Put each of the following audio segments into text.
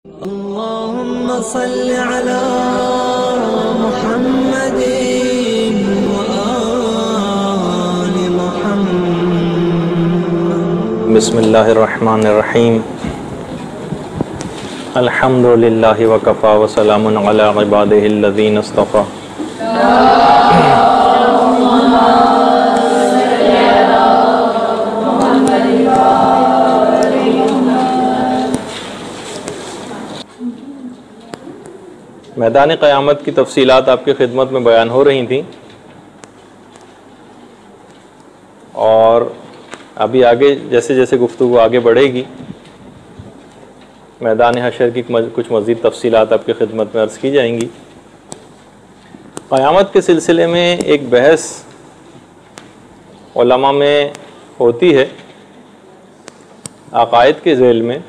अल्लाहुम्मा सल्लि अला मुहम्मदिन व आलि मुहम्मद। बिस्मिल्लाहिर्रहमानिर्रहीम। अल्हम्दुलिल्लाहि व कफ़ा व सलामुन अला इबादिहिल्लज़ीना इस्तफ़ा। मैदान क़यामत की तफसीलात आपकी खिदमत में बयान हो रही थी और अभी आगे जैसे जैसे गुफ्तगू आगे बढ़ेगी मैदान हशर की कुछ मज़ीद तफसीलात आपकी खिदमत में अर्ज़ की जाएंगी। क़यामत के सिलसिले में एक बहस उलमा में होती है अक़ाइद के ज़ेल में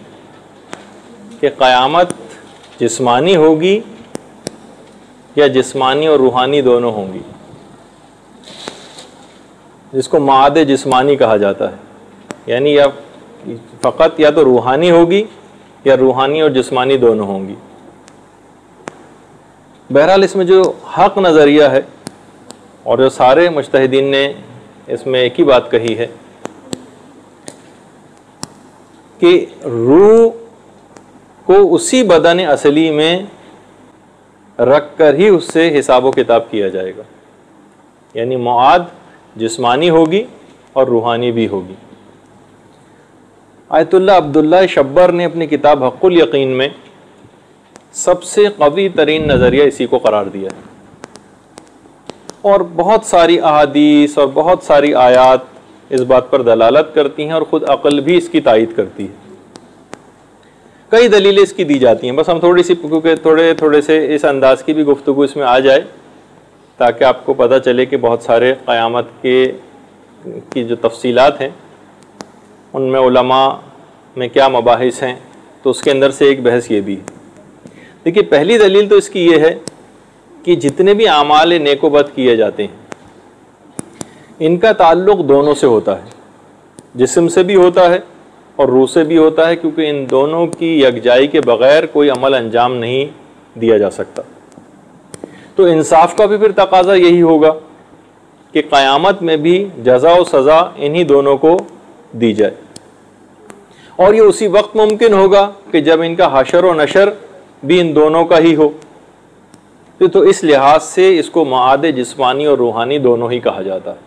कि क़यामत जिस्मानी होगी या जिस्मानी और रूहानी दोनों होंगी, जिसको माद जिस्मानी कहा जाता है। यानी या फ़कत या तो रूहानी होगी या रूहानी और जिस्मानी दोनों होंगी। बहरहाल इसमें जो हक़ नज़रिया है और जो सारे मुज्तहिदीन ने इसमें एक ही बात कही है कि रूह को उसी बदन असली में रख कर ही उससे हिसाब किताब किया जाएगा। यानी मुआद जिस्मानी होगी और रूहानी भी होगी। आयतुल्लाह अब्दुल्लाह शब्बर ने अपनी किताब हक़्क़ुल यक़ीन में सबसे क़वी तरीन नज़रिया इसी को करार दिया है और बहुत सारी अहादीस और बहुत सारी आयात इस बात पर दलालत करती हैं और ख़ुद अक़ल भी इसकी तायीद करती है। कई दलीलें इसकी दी जाती हैं, बस हम थोड़ी सी क्योंकि थोड़े से इस अंदाज़ की भी गुफ्तगू इसमें आ जाए ताकि आपको पता चले कि बहुत सारे क़यामत की जो तफसीलात हैं उनमें उलमा में क्या मबाहिस हैं, तो उसके अंदर से एक बहस ये भी है। देखिए, पहली दलील तो इसकी ये है कि जितने भी आमाल नेकोबद किए जाते हैं इनका ताल्लुक़ दोनों से होता है, जिस्म से भी होता है और रूह से भी होता है, क्योंकि इन दोनों की यकजाई के बग़ैर कोई अमल अंजाम नहीं दिया जा सकता। तो इंसाफ का भी फिर तकाज़ा यही होगा कि क़यामत में भी जज़ा और सज़ा इन्हीं दोनों को दी जाए और ये उसी वक्त मुमकिन होगा कि जब इनका हशर और नशर भी इन दोनों का ही हो। तो इस लिहाज से इसको माद जिस्मानी और रूहानी दोनों ही कहा जाता है।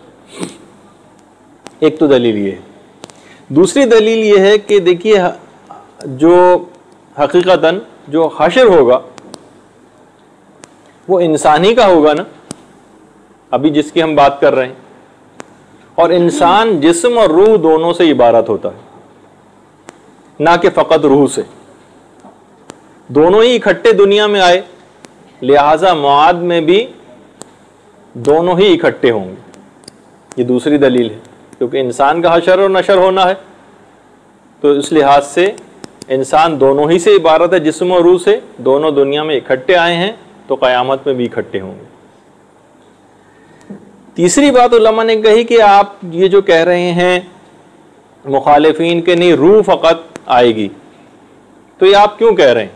एक तो दलील ये है। दूसरी दलील ये है कि देखिए, जो हकीकतन जो हशर होगा वो इंसानी का होगा ना, अभी जिसकी हम बात कर रहे हैं, और इंसान जिस्म और रूह दोनों से इबारत होता है, ना कि फ़कत रूह से। दोनों ही इकट्ठे दुनिया में आए, लिहाजा मुआद में भी दोनों ही इकट्ठे होंगे। ये दूसरी दलील है, क्योंकि इंसान का हशर और नशर होना है, तो इस लिहाज से इंसान दोनों ही से इबारत है, जिस्म और रूह से। दोनों दुनिया में इकट्ठे आए हैं तो क़यामत में भी इकट्ठे होंगे। तीसरी बात उलमा ने कही कि आप ये जो कह रहे हैं मुखालिफीन के नहीं रूह फ़कत आएगी, तो ये आप क्यों कह रहे हैं?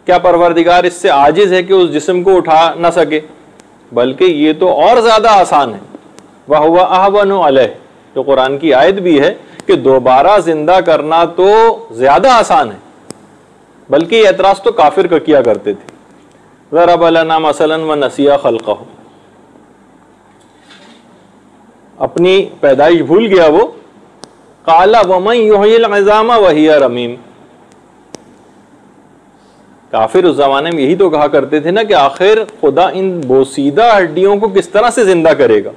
क्या परवरदिगार इससे आजिज़ है कि उस जिस्म को उठा ना सके? बल्कि ये तो और ज़्यादा आसान है। वह हुवा अहवनु अलैह, जो कुरान की आयत भी है कि दोबारा जिंदा करना तो ज़्यादा आसान है। बल्कि ये एतराज़ तो काफिर का किया करते थे, ज़रब लना मसलन व नसिया खल्क़हु, अपनी पैदाइश भूल गया वो। क़ाला वमन युह्यिल इज़ामा वहिया रमीम, काफिर उस ज़माने में यही तो कहा करते थे ना कि आखिर खुदा इन बोसीदा हड्डियों को किस तरह से जिंदा करेगा।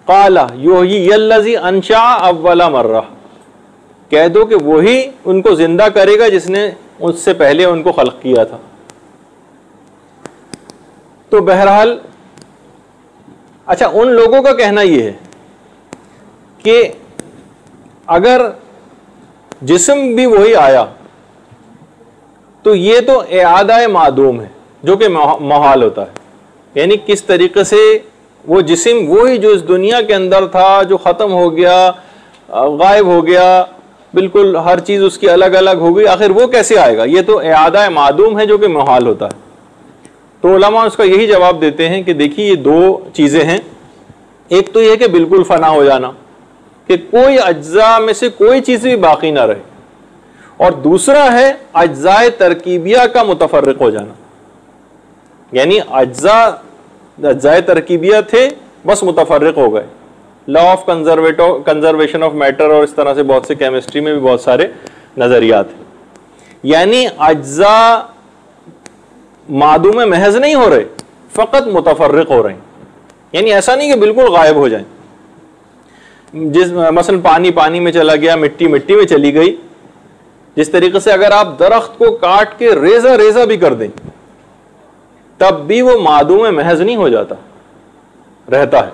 क़ाला युह्यिल्लज़ी अंशअ अव्वला मर्रा, कह दो कि वही उनको जिंदा करेगा जिसने उससे पहले उनको खल्क़ किया था। तो बहरहाल, अच्छा, उन लोगों का कहना यह है कि अगर जिस्म भी वही आया तो ये तो इआदा मादूम है, जो कि मुहाल होता है। यानी किस तरीके से वो जिस्म वही जो इस दुनिया के अंदर था, जो ख़त्म हो गया, गायब हो गया, बिल्कुल हर चीज़ उसकी अलग अलग हो गई, आखिर वो कैसे आएगा? ये तो इआदा मादूम है जो कि मुहाल होता है। तो उलमा उसका यही जवाब देते हैं कि देखिए ये दो चीज़ें हैं। एक तो ये कि बिल्कुल फना हो जाना, कि कोई अज्जा में से कोई चीज़ भी बाकी ना रहे, और दूसरा है अज्जाए तरकीबिया का मुतफर्रिक हो जाना, यानी अज्जाए तरकीबिया थे बस मुतफर्रिक हो गए। Law of conservation of matter और इस तरह से बहुत से केमिस्ट्री में भी बहुत सारे नजरियात हैं, यानी अज्जा मादूम महज नहीं हो रहे, फकत मुतफर्रिक हो रहे हैं। यानी ऐसा नहीं कि बिल्कुल गायब हो जाए। मसलन पानी पानी में चला गया, मिट्टी मिट्टी में चली गई। जिस तरीके से अगर आप दरख्त को काट के रेजा रेजा भी कर दें तब भी वो मादूम महज नहीं हो जाता, रहता है।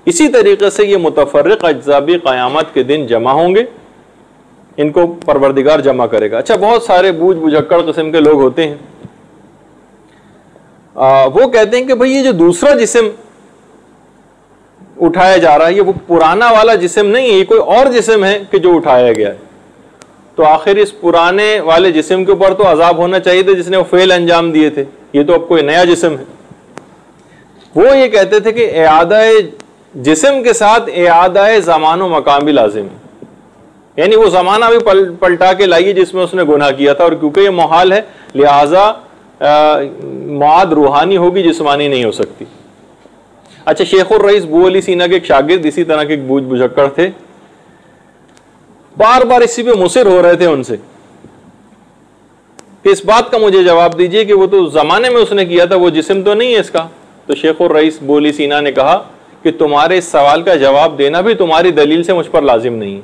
इसी तरीके से ये मुतफर्रिक अज्जा भी क़यामत के दिन जमा होंगे, इनको परवरदिगार जमा करेगा। अच्छा, बहुत सारे बूझ बुझक्कड़ किस्म के लोग होते हैं, वो कहते हैं कि भाई ये जो दूसरा जिस्म उठाया जा रहा है ये वो पुराना वाला जिस्म नहीं है, ये कोई और जिस्म है कि जो उठाया गया है। तो आखिर इस पुराने वाले जिस्म के ऊपर तो अजाब होना चाहिए था जिसने वो फेल अंजाम दिए थे, ये तो अब कोई नया जिस्म है। वो ये कहते थे कि इआदाए जिस्म के साथ इआदाए ज़मान व मकाम भी लाजिम है, यानी वो ज़माना भी पलटा के लाइए जिसमें उसने गुनाह किया था, और क्योंकि ये मुहाल है लिहाजा मौद रूहानी होगी, जिस्मानी नहीं हो सकती। अच्छा, शेखुर रईस बू अली सीना के एक शागिर्द इसी तरह के एक बूझ बुझक्कड़ थे, बार बार इसी पे मुसिर हो रहे थे उनसे कि इस बात का मुझे जवाब दीजिए कि वो तो जमाने में उसने किया था, वो जिस्म तो नहीं है इसका। तो शेखुर रईस बू अली सीना ने कहा कि तुम्हारे इस सवाल का जवाब देना भी तुम्हारी दलील से मुझ पर लाजिम नहीं है,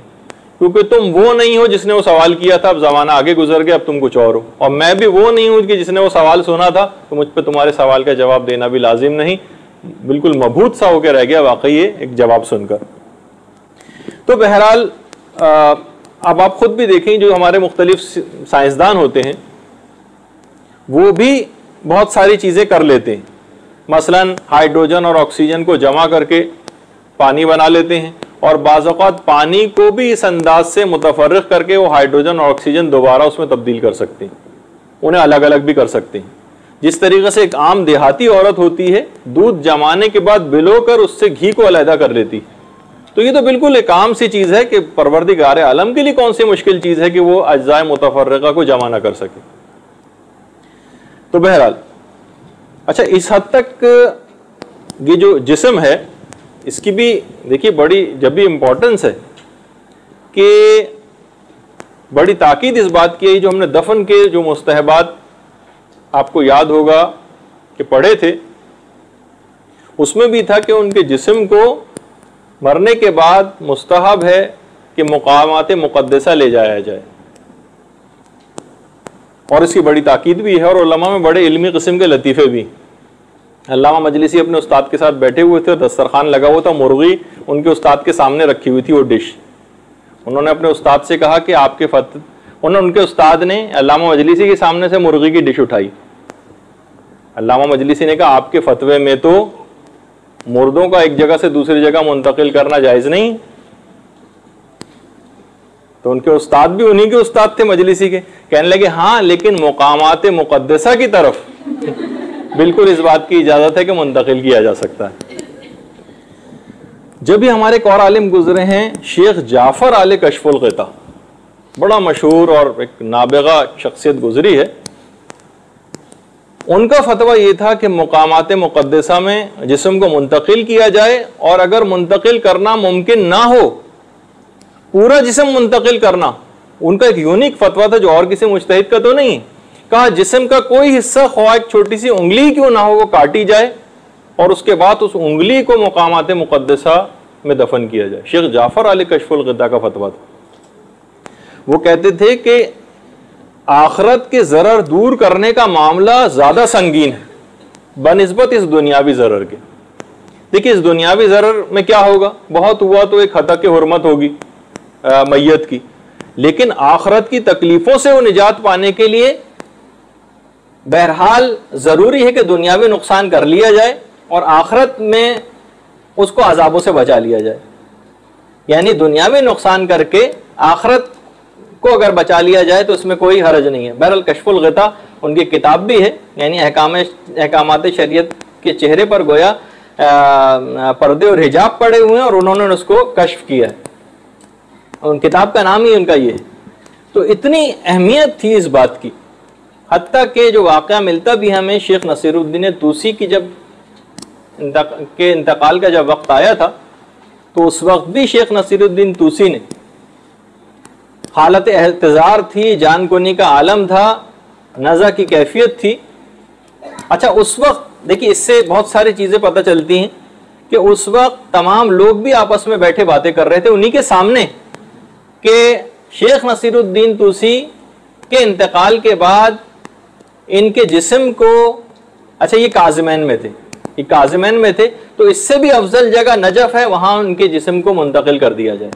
क्योंकि तुम वो नहीं हो जिसने वो सवाल किया था, अब जमाना आगे गुजर गया, अब तुम कुछ और हो, और मैं भी वो नहीं हूं कि जिसने वो सवाल सुना था, तो मुझ पर तुम्हारे सवाल का जवाब देना भी लाजिम नहीं। बिल्कुल मबहूत सा होकर रह गया वाकई ये एक जवाब सुनकर। तो बहरहाल अब आप खुद भी देखें, जो हमारे मुख्तलिफ साइंसदान होते हैं वो भी बहुत सारी चीज़ें कर लेते हैं। मसलन हाइड्रोजन और ऑक्सीजन को जमा करके पानी बना लेते हैं, और बाज़ औक़ात पानी को भी इस अंदाज से मुतफर्रिक करके वो हाइड्रोजन और ऑक्सीजन दोबारा उसमें तब्दील कर सकते हैं, उन्हें अलग अलग भी कर सकते हैं। जिस तरीके से एक आम देहाती औरत होती है, दूध जमाने के बाद बिलोकर उससे घी को अलहदा कर लेती है, तो ये तो बिल्कुल एक आम सी चीज़ है कि परवरदिगार आलम के लिए कौन सी मुश्किल चीज़ है कि वो अज्जाए मुतफर्रिका को जमा ना कर सके। तो बहरहाल अच्छा, इस हद तक ये जो जिस्म है इसकी भी देखिए बड़ी जब भी इम्पोर्टेंस है कि बड़ी ताकीद इस बात की है। जो हमने दफन के जो मुस्तहबात आपको याद होगा कि पढ़े थे, उसमें भी था कि उनके जिस्म को मरने के बाद मुस्तहब है कि मुकामात मुक़द्दसा ले जाया जाए, और इसकी बड़ी ताकीद भी है, और उलमा में बड़े इल्मी किस्म के लतीफ़े भी। अल्लामा मजलिसी अपने उस्ताद के साथ बैठे हुए थे, दस्तरखान लगा हुआ था, मुर्गी उनके उस्ताद के सामने रखी हुई थी वो डिश। उन्होंने अपने उस्ताद से कहा कि आपके उनके उस्ताद ने अल्लामा मजलिसी के सामने से मुर्गी की डिश उठाई। अल्लामा मजलिसी ने कहा आपके फतवे में तो मुर्दों का एक जगह से दूसरी जगह मुंतकिल करना जायज़ नहीं। तो उनके उस्ताद भी उन्हीं के उस्ताद थे मजलिसी के, कहने लगे हाँ लेकिन मुकामात मुक़द्दसा की तरफ बिल्कुल इस बात की इजाज़त है कि मुंतकिल किया जा सकता है। जब भी हमारे एक और आलिम गुजरे हैं शेख जाफ़र आले कशफुल ग़िता, बड़ा मशहूर और एक नाबिगा शख्सियत गुजरी है। उनका फतवा ये था कि मुकामात मुक़द्दसा में जिस्म को मुंतकिल किया जाए, और अगर मुंतकिल करना मुमकिन ना हो पूरा जिस्म मुंतकिल करना, उनका एक यूनिक फतवा था जो और किसी मुज्तहिद का तो नहीं। कहा जिस्म का कोई हिस्सा ख्वाह एक छोटी सी उंगली क्यों ना हो वो काटी जाए, और उसके बाद उस उंगली को मुकामात मुक़द्दसा में दफन किया जाए। शेख जाफ़र आले कशफुल ग़िता का फतवा था। वो कहते थे कि आखिरत के ज़रर दूर करने का मामला ज़्यादा संगीन है बनिस्बत इस दुनियावी ज़रर के। देखिए इस दुनियावी ज़रर में क्या होगा, बहुत हुआ तो एक हतक हुर्मत होगी मैयत की, लेकिन आखिरत की तकलीफ़ों से वो निजात पाने के लिए बहरहाल ज़रूरी है कि दुनियावी नुकसान कर लिया जाए और आखिरत में उसको अजाबों से बचा लिया जाए। यानी दुनियावी नुकसान करके आखिरत को अगर बचा लिया जाए तो उसमें कोई हरज नहीं है। बहरहाल कश्फुल ग़िता उनकी किताब भी है, यानी अहकामात शरीयत के चेहरे पर गोया पर्दे और हिजाब पड़े हुए हैं और उन्होंने उसको कश्फ किया है। उन किताब का नाम ही उनका ये है। तो इतनी अहमियत थी इस बात की, हत्ता कि जो वाक़या मिलता भी हमें शेख नसीरुद्दीन तूसी की जब इंतकाल का जब वक्त आया था, तो उस वक्त भी शेख नसीरुद्दीन तूसी ने, हालत एहतज़ार थी, जानकुनी का आलम था, नज़ा की कैफियत थी। अच्छा, उस वक्त देखिए इससे बहुत सारी चीज़ें पता चलती हैं कि उस वक्त तमाम लोग भी आपस में बैठे बातें कर रहे थे उन्हीं के सामने कि शेख नसीरुद्दीन तूसी के इंतकाल के बाद इनके जिस्म को, अच्छा ये काज़िमैन में थे, ये काज़िमैन में थे, तो इससे भी अफजल जगह नजफ है, वहां उनके जिस्म को मुंतकिल कर दिया जाए।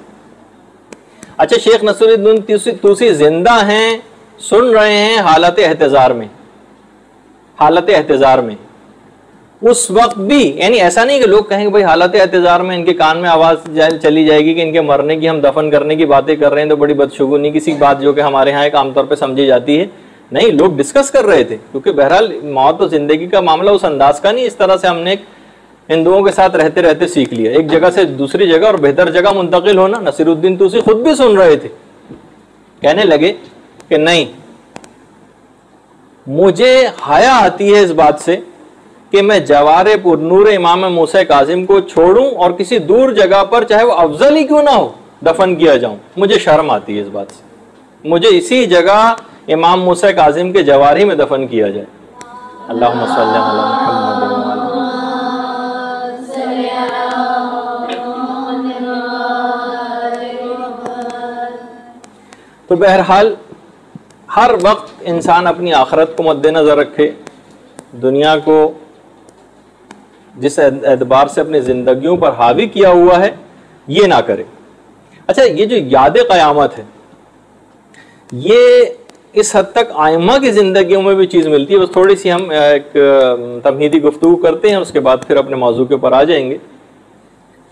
अच्छा, शेख नसीरुद्दीन तूसी जिंदा हैं, सुन रहे हैं हालत एहतज़ार में, हालत एहतज़ार में उस वक्त भी, यानी ऐसा नहीं कि लोग कहेंगे भाई हालत एहतज़ार में इनके कान में आवाज़ चली जाएगी कि इनके मरने की, हम दफन करने की बातें कर रहे हैं, तो बड़ी बदशगुनी किसी बात जो कि हमारे यहाँ एक आमतौर पर समझी जाती है। नहीं, लोग डिस्कस कर रहे थे, क्योंकि बहरहाल मौत और जिंदगी का मामला उस अंदाज का नहीं, इस तरह से हमने हिंदुओं के साथ रहते रहते सीख लिया, एक जगह से दूसरी जगह और बेहतर जगह मुंतकिल होना। नसीरुद्दीन तूसी खुद भी सुन रहे थे, कहने लगे कि नहीं, मुझे हया आती है इस बात से कि मैं जवारे पुरनूर इमाम मूसा काजिम को छोड़ूं और किसी दूर जगह पर, चाहे वो अफजल ही क्यों ना हो, दफन किया जाऊं। मुझे शर्म आती है इस बात से, मुझे इसी जगह इमाम मूसा काजिम के जवारी में दफन किया जाए। अल्लाहुम्मा सल्ली अला मुहम्मद। तो बहरहाल हर वक्त इंसान अपनी आखिरत को मद्देनजर रखे, दुनिया को जिस एतबार से अपनी जिंदगियों पर हावी किया हुआ है ये ना करे। अच्छा, ये जो याद क़यामत है, ये इस हद तक आइम्मा की जिंदगियों में भी चीज़ मिलती है। बस थोड़ी सी हम एक तमहीदी गुफ्तगू करते हैं, उसके बाद फिर अपने मौजू के ऊपर आ जाएंगे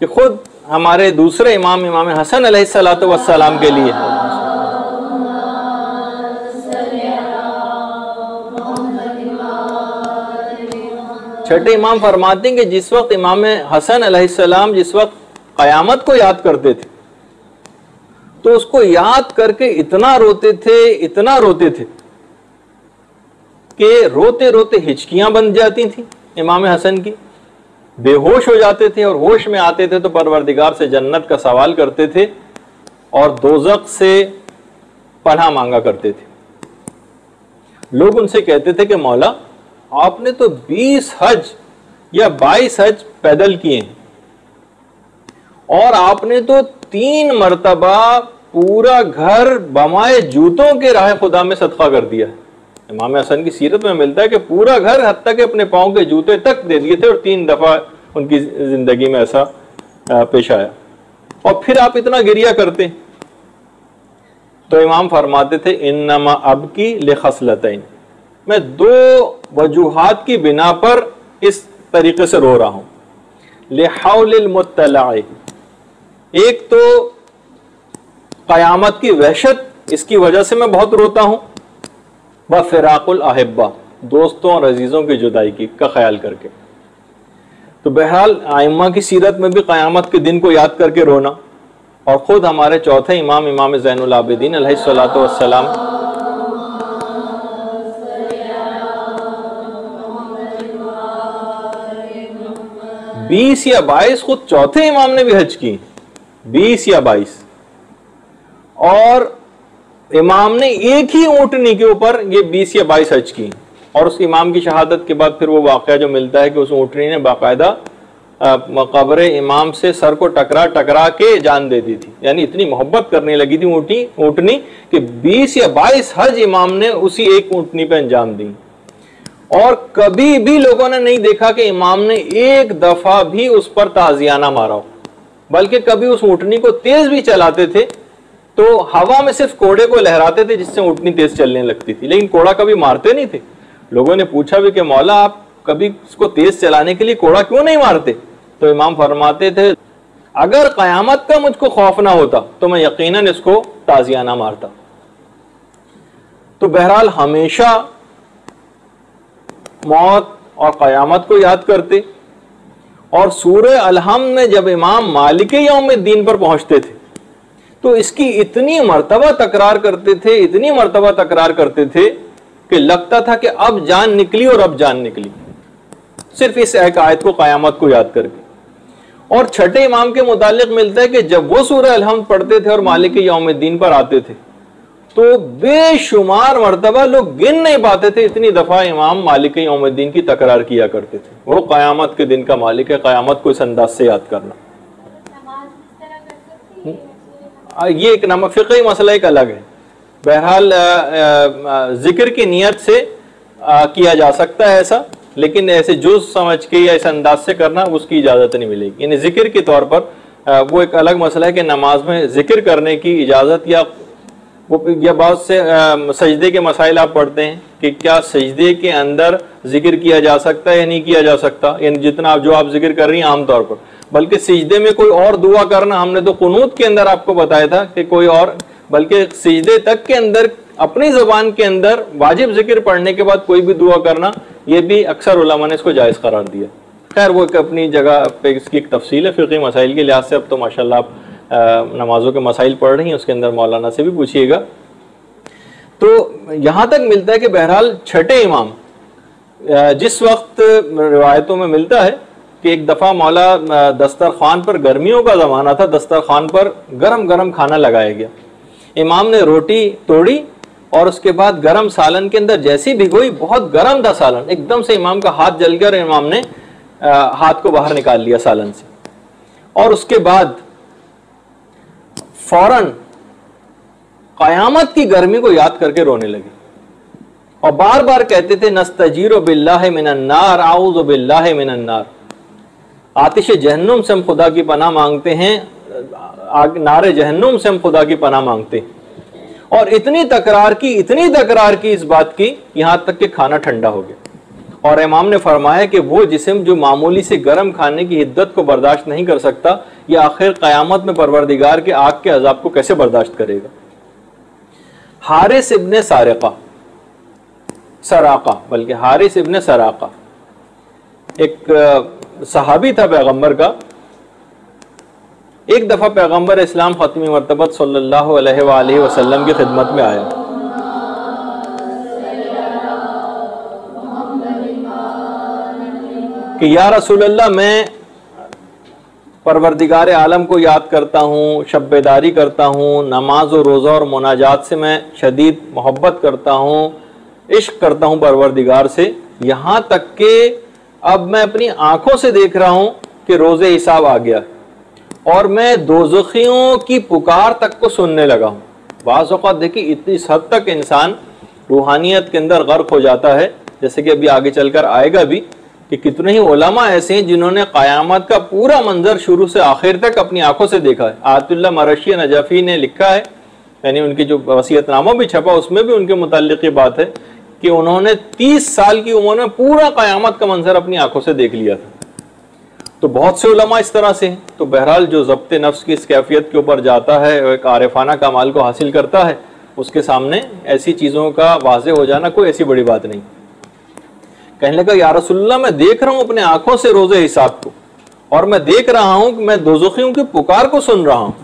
कि खुद हमारे दूसरे इमाम हसन अलैहिस्सलातु वस्सलाम के लिए छठे इमाम फरमाते हैं कि जिस वक्त इमाम हसन अलैहिस्सलाम जिस वक्त क़यामत को याद करते थे, तो उसको याद करके इतना रोते थे कि रोते रोते हिचकियां बन जाती थी इमाम हसन की, बेहोश हो जाते थे, और होश में आते थे तो परवरदिगार से जन्नत का सवाल करते थे और दोज़ख से पनाह मांगा करते थे। लोग उनसे कहते थे कि मौला, आपने तो 20 हज या 22 हज पैदल किए हैं और आपने तो 3 मरतबा पूरा घर बमाए जूतों के राह खुदा में सदका कर दिया है। इमाम हसन की सीरत में मिलता है कि पूरा घर हत्ता के अपने पाँव के जूते तक दे दिए थे और 3 दफा उनकी जिंदगी में ऐसा पेश आया, और फिर आप इतना गिरिया करते। तो इमाम फरमाते थे, इन्नमा अबकी लिखसलतैन, मैं 2 वजूहात की बिना पर इस तरीके से रो रहा हूं। लिहौलिल मुत्तलाई, एक तो क़यामत की वहशत, इसकी वजह से मैं बहुत रोता हूं, व फिराकुल अहिब्बा, दोस्तों और अजीजों की जुदाई की का ख्याल करके। तो बहरहाल आइम्मा की सीरत में भी क़यामत के दिन को याद करके रोना, और खुद हमारे चौथे इमाम ज़ैनुल आबिदीन अलैहिस्सलातु वस्सलाम 20 या 22, खुद चौथे इमाम ने भी हज की, 20 या 22, और इमाम ने एक ही ऊंटनी के ऊपर ये 20 या 22 हज की। और उस इमाम की शहादत के बाद फिर वो वाक़या जो मिलता है कि उस ऊंटनी ने बाकायदा कब्र इमाम से सर को टकरा के जान दे दी थी, यानी इतनी मोहब्बत करने लगी थी ऊंटनी कि 20 या 22 हज इमाम ने उसी एक ऊंटनी पे अंजाम दी। और कभी भी लोगों ने नहीं देखा कि इमाम ने एक दफा भी उस पर ताजियाना मारा हो, बल्कि कभी उस ऊंटनी को तेज भी चलाते थे तो हवा में सिर्फ कोड़े को लहराते थे जिससे ऊंटनी तेज चलने लगती थी, लेकिन कोड़ा कभी मारते नहीं थे। लोगों ने पूछा भी कि मौला, आप कभी उसको तेज चलाने के लिए कोड़ा क्यों नहीं मारते? तो इमाम फरमाते थे, अगर क़यामत का मुझको खौफ ना होता तो मैं यकीनन इसको ताजियाना मारता, तो बहरहाल हमेशा मौत और क़यामत को याद करते। और सूरह अलहम में जब इमाम मालिक यौमिद्दीन पर पहुंचते थे तो इसकी इतनी मर्तबा तकरार करते थे, इतनी मर्तबा तकरार करते थे कि लगता था कि अब जान निकली और अब जान निकली, सिर्फ इस एक आयत को, क़यामत को याद करके। और छठे इमाम के मुतालिक मिलता है कि जब वो सूरह अलहम्द पढ़ते थे और मालिक यौमिद्दीन पर आते थे तो बेशुमार मर्तबा लोग गिन नहीं पाते थे, इतनी दफा इमाम मालिक यौमिद्दीन की तकरार किया करते थे। वो क़यामत के दिन का मालिक है, क़यामत को इस अंदाज से याद करना। ये एक फ़िक़ही मसला एक अलग है। बहरहाल जिक्र की नियत से किया जा सकता है ऐसा, लेकिन ऐसे जुज़ समझ के या इस अंदाज से करना उसकी इजाज़त नहीं मिलेगी। यानी जिक्र के तौर पर वो एक अलग मसला है कि नमाज में जिक्र करने की इजाज़त या बहुत से सजदे के मसाइल आप पढ़ते हैं कि क्या सजदे के अंदर जिक्र किया जा सकता है या नहीं किया जा सकता, यानी जितना जो आप जिक्र कर रही हैं आमतौर पर, बल्कि सजदे में कोई और दुआ करना, हमने तो कुनूत के अंदर आपको बताया था कि कोई और, बल्कि सजदे तक के अंदर अपनी ज़बान के अंदर वाजिब जिक्र पढ़ने के बाद कोई भी दुआ करना, ये भी अक्सर उलमा ने इसको जायज़ करार दिया। खैर वो एक अपनी जगह पे इसकी एक तफसील है फ़िक़ही मसाइल के लिहाज से। अब तो माशाल्लाह आप नमाजों के मसाइल पढ़ रही हैं, उसके अंदर मौलाना से भी पूछिएगा। तो यहाँ तक मिलता है कि बहरहाल छठे इमाम, जिस वक्त रिवायतों में मिलता है कि एक दफ़ा मौला दस्तरखान पर, गर्मियों का ज़माना था, दस्तरखान पर गरम गरम खाना लगाया गया, इमाम ने रोटी तोड़ी और उसके बाद गरम सालन के अंदर जैसी भिगोई, बहुत गरम था सालन, एकदम से इमाम का हाथ जल गया और इमाम ने हाथ को बाहर निकाल लिया सालन से। और उसके बाद फौरन क़यामत की गर्मी को याद करके रोने लगे और बार बार कहते थे, नस्तजीरु बिल्लाहि मिनन नार, आऊज़ु बिल्लाहि मिनन नार। आतिश जहन्नुम से हम खुदा की पनाह मांगते हैं, नारे जहन्नुम से हम खुदा की पनाह मांगते हैं। और इतनी तकरार की इस बात की, यहां तक कि खाना ठंडा हो गया। और इमाम ने फरमाया कि वो जिस्म जो मामूली से गर्म खाने की हिद्दत को बर्दाश्त नहीं कर सकता, यह आखिर क़यामत में परवरदिगार के आग के अजाब को कैसे बर्दाश्त करेगा। हारिस इब्ने सराका, बल्कि हारिस इब्ने सराका एक सहाबी था पैगंबर का। एक दफा पैगंबर इस्लाम खत्मी मरतबत सल्लल्लाहु अलैहि वसल्लम की खिदमत में आया कि या रसूलल्लाह, मैं परवरदिगार आलम को याद करता हूँ, शब्बेदारी करता हूँ, नमाज और रोज़ा और मुनाजात से मैं शदीद मोहब्बत करता हूँ, इश्क करता हूँ परवरदिगार से, यहाँ तक कि अब मैं अपनी आंखों से देख रहा हूँ कि रोज़े हिसाब आ गया और मैं दोज़खियों की पुकार तक को सुनने लगा हूँ। बाज़ औक़ात देखिए इतनी हद तक इंसान रूहानियत के अंदर गर्क हो जाता है, जैसे कि अभी आगे चलकर आएगा भी कि कितने ही उलमा ऐसे हैं जिन्होंने क़यामत का पूरा मंजर शुरू से आखिर तक अपनी आंखों से देखा है। आतुल्लाह मरशी नजफ़ी ने लिखा है, यानी उनकी जो वसीयतनामा भी छपा उसमें भी उनके मुताल्लिक़ ये बात है कि उन्होंने 30 साल की उम्र में पूरा क़यामत का मंजर अपनी आंखों से देख लिया था। तो बहुत से उलमा इस तरह से हैं। तो बहरहाल जो ज़ब्त नफ्स की इस कैफियत के ऊपर जाता है और एक आरिफाना कमाल को हासिल करता है, उसके सामने ऐसी चीज़ों का वाज़े हो जाना कोई ऐसी बड़ी बात नहीं। कहने लगा, या रसूलल्लाह, मैं देख रहा हूँ अपने आंखों से रोज़े हिसाब को और मैं देख रहा हूँ कि मैं दोज़खियों की पुकार को सुन रहा हूँ।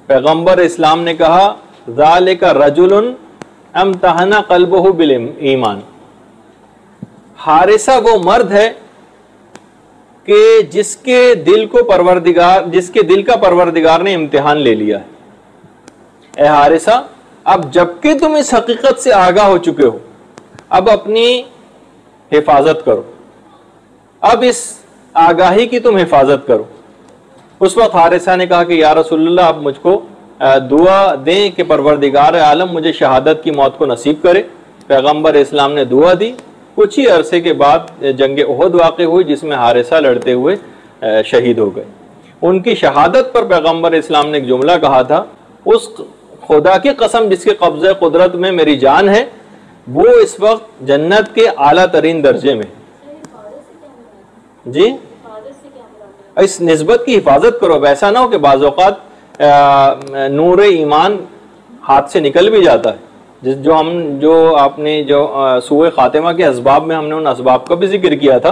पैगंबर इस्लाम ने कहा, ज़ालिका रजुलन अम्तहना क़ल्बुहु बिल ईमान। हारिसा वो मर्द है कि जिसके दिल का परवरदिगार ने इम्तिहान ले लिया है। ए हारिसा, अब जबकि तुम इस हकीकत से आगाह हो चुके हो, अब अपनी हिफाजत करो, अब इस आगाही की तुम हिफाजत करो। उस वक्त हारिसा ने कहा कि या रसूलल्लाह, आप मुझको दुआ दें कि परवरदिगार आलम मुझे शहादत की मौत को नसीब करे। पैगंबर इस्लाम ने दुआ दी। कुछ ही अरसे के बाद जंग उहद वाक़ हुई जिसमें हारिसा लड़ते हुए शहीद हो गए। उनकी शहादत पर पैगंबर इस्लाम ने एक जुमला कहा था, उस खुदा की कसम जिसके कब्ज़े कुदरत में मेरी जान है, वो इस वक्त जन्नत के आला तरीन दर्जे में। जी, इस निस्बत की हिफाजत करो, वैसा ना हो कि बाज़ औक़ात नूर ईमान हाथ से निकल भी जाता है। जो आपने सूए खातिमा के असबाब में हमने उन असबाब का भी जिक्र किया था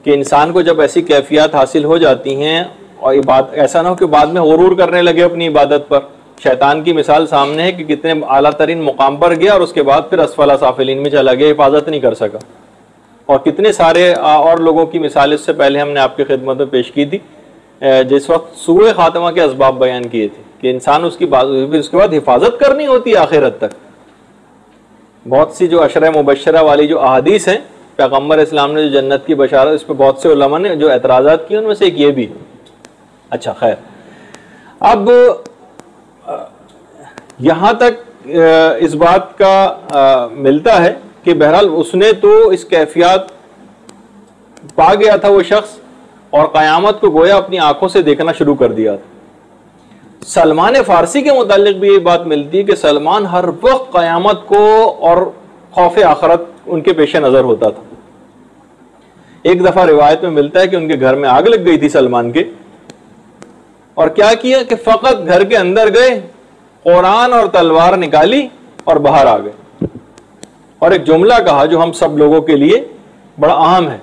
कि इंसान को जब ऐसी कैफियत हासिल हो जाती हैं और ऐसा ना हो कि बाद में गुरूर करने लगे अपनी इबादत पर। शैतान की मिसाल सामने है कि कितने आला तरीन मुकाम पर गया और उसके बाद फिर असफला साफिलीन में चला गया, हिफाजत नहीं कर सका। और कितने सारे और लोगों की मिसाल इससे पहले हमने आपकी खिदमत में पेश की थी, जिस वक्त सूए खातिमा के असबाब बयान किए थे कि इंसान उसके बाद हिफाजत करनी होती है आखिरत तक। बहुत सी जो अशरा मुबशरा वाली जो अहादीस हैं पैगम्बर इस्लाम ने जो जन्नत की बशारत, इस पर बहुत से उलमा ने जो एतराज़ात किए उनमें से एक ये भी है। अच्छा खैर, अब यहाँ तक इस बात का मिलता है कि बहरहाल उसने तो इस कैफियत पा गया था वो शख्स, और क़यामत को गोया अपनी आंखों से देखना शुरू कर दिया था। सलमान फारसी के मुतालिक भी ये बात मिलती है कि सलमान हर वक्त क़यामत को और खौफ आखरत उनके पेश नज़र होता था। एक दफ़ा रिवायत में मिलता है कि उनके घर में आग लग गई थी सलमान के, और क्या किया कि फ़कत घर के अंदर गए, कुरान और तलवार निकाली और बाहर आ गए, और एक जुमला कहा जो हम सब लोगों के लिए बड़ा अहम है,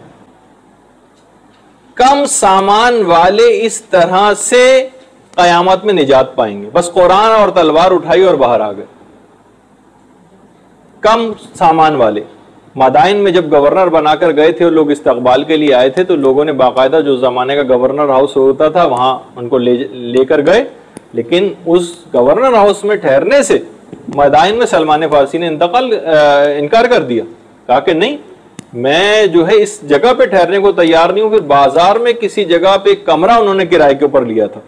कम सामान वाले इस तरह से कयामत में निजात पाएंगे। बस कुरान और तलवार उठाई और बाहर आ गए। कम सामान वाले मदाइन में जब गवर्नर बनाकर गए थे और लोग इस्तकबाल के लिए आए थे, तो लोगों ने बाकायदा जो जमाने का गवर्नर हाउस होता था वहां उनको लेकर गए, लेकिन उस गवर्नर हाउस में ठहरने से मदाइन में सलमान फारसी ने इनकार कर दिया। कहा कि नहीं, मैं जो है इस जगह पे ठहरने को तैयार नहीं हूं। फिर बाजार में किसी जगह पे एक कमरा उन्होंने किराए के ऊपर लिया था,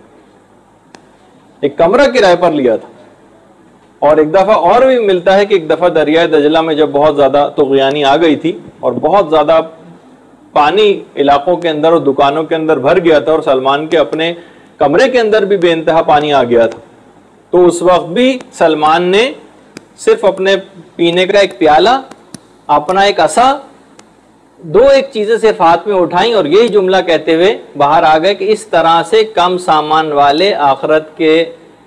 एक कमरा किराए पर लिया था। और एक दफा और भी मिलता है कि एक दफा दरियाए दजला में जब बहुत ज्यादा तुग़यानी आ गई थी और बहुत ज्यादा पानी इलाकों के अंदर और दुकानों के अंदर भर गया था, और सलमान के अपने कमरे के अंदर भी बेइंतहा पानी आ गया था, तो उस वक्त भी सलमान ने सिर्फ अपने पीने का एक प्याला, अपना एक असा, दो एक चीजें सिर्फ हाथ में उठाई और यही जुमला कहते हुए बाहर आ गए कि इस तरह से कम सामान वाले आखिरत के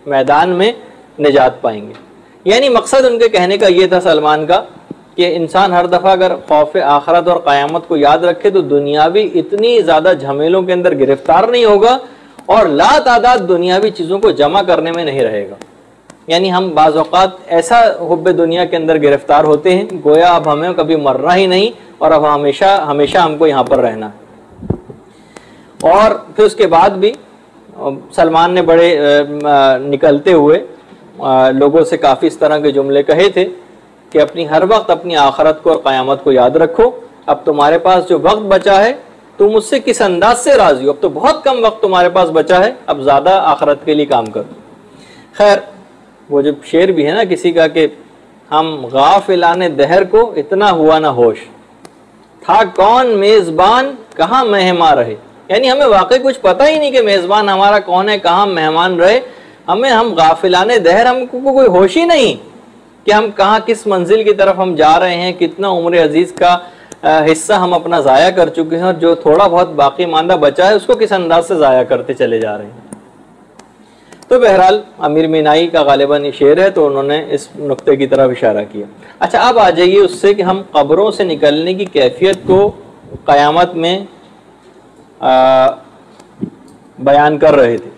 मैदान में निजात पाएंगे। यानी मकसद उनके कहने का ये था सलमान का कि इंसान हर दफ़ा अगर खौफ आखिरत और क़यामत को याद रखे तो दुनियावी इतनी ज़्यादा झमेलों के अंदर गिरफ्तार नहीं होगा और लातादाद दुनियावी चीज़ों को जमा करने में नहीं रहेगा। यानी हम बाज़ औक़ात ऐसा हुब्बे दुनिया के अंदर गिरफ्तार होते हैं गोया अब हमें कभी मरना ही नहीं और अब हमेशा हमेशा हमको यहाँ पर रहना है। और फिर उसके बाद भी सलमान ने बड़े निकलते हुए लोगों से काफ़ी इस तरह के जुमले कहे थे कि अपनी हर वक्त अपनी आखिरत को और क़यामत को याद रखो। अब तुम्हारे पास जो वक्त बचा है तुम उससे किस अंदाज से राजी हो, अब तो बहुत कम वक्त तुम्हारे पास बचा है, अब ज़्यादा आखिरत के लिए काम करो। खैर, वो जो शेर भी है ना किसी का कि हम गाफिलाने दहर को इतना हुआ ना होश, था कौन मेज़बान कहाँ मेहमान रहे। यानी हमें वाकई कुछ पता ही नहीं कि मेज़बान हमारा कौन है, कहाँ मेहमान रहे। हम गाफिलाने दहर, हमको कोई होश ही नहीं कि हम कहाँ किस मंजिल की तरफ हम जा रहे हैं, कितना उम्र अजीज का हिस्सा हम अपना ज़ाया कर चुके हैं और जो थोड़ा बहुत बाकी मांदा बचा है उसको किस अंदाज से ज़ाया करते चले जा रहे हैं। तो बहरहाल अमीर मीनाई का गालिबन ये शेर है, तो उन्होंने इस नुक्ते की तरफ इशारा किया। अच्छा, अब आ जाइए उससे कि हम कब्रों से निकलने की कैफियत को क़यामत में बयान कर रहे थे।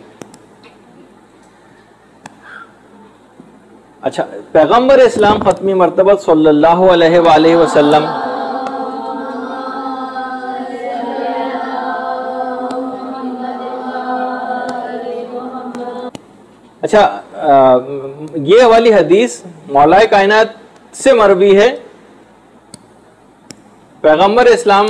अच्छा, पैगम्बर इस्लाम ख़त्मी मर्तबा सल्लल्लाहु अलैहि वसल्लम अच्छा, ये वाली हदीस मौलाए कायनात से मरवी है, पैगम्बर इस्लाम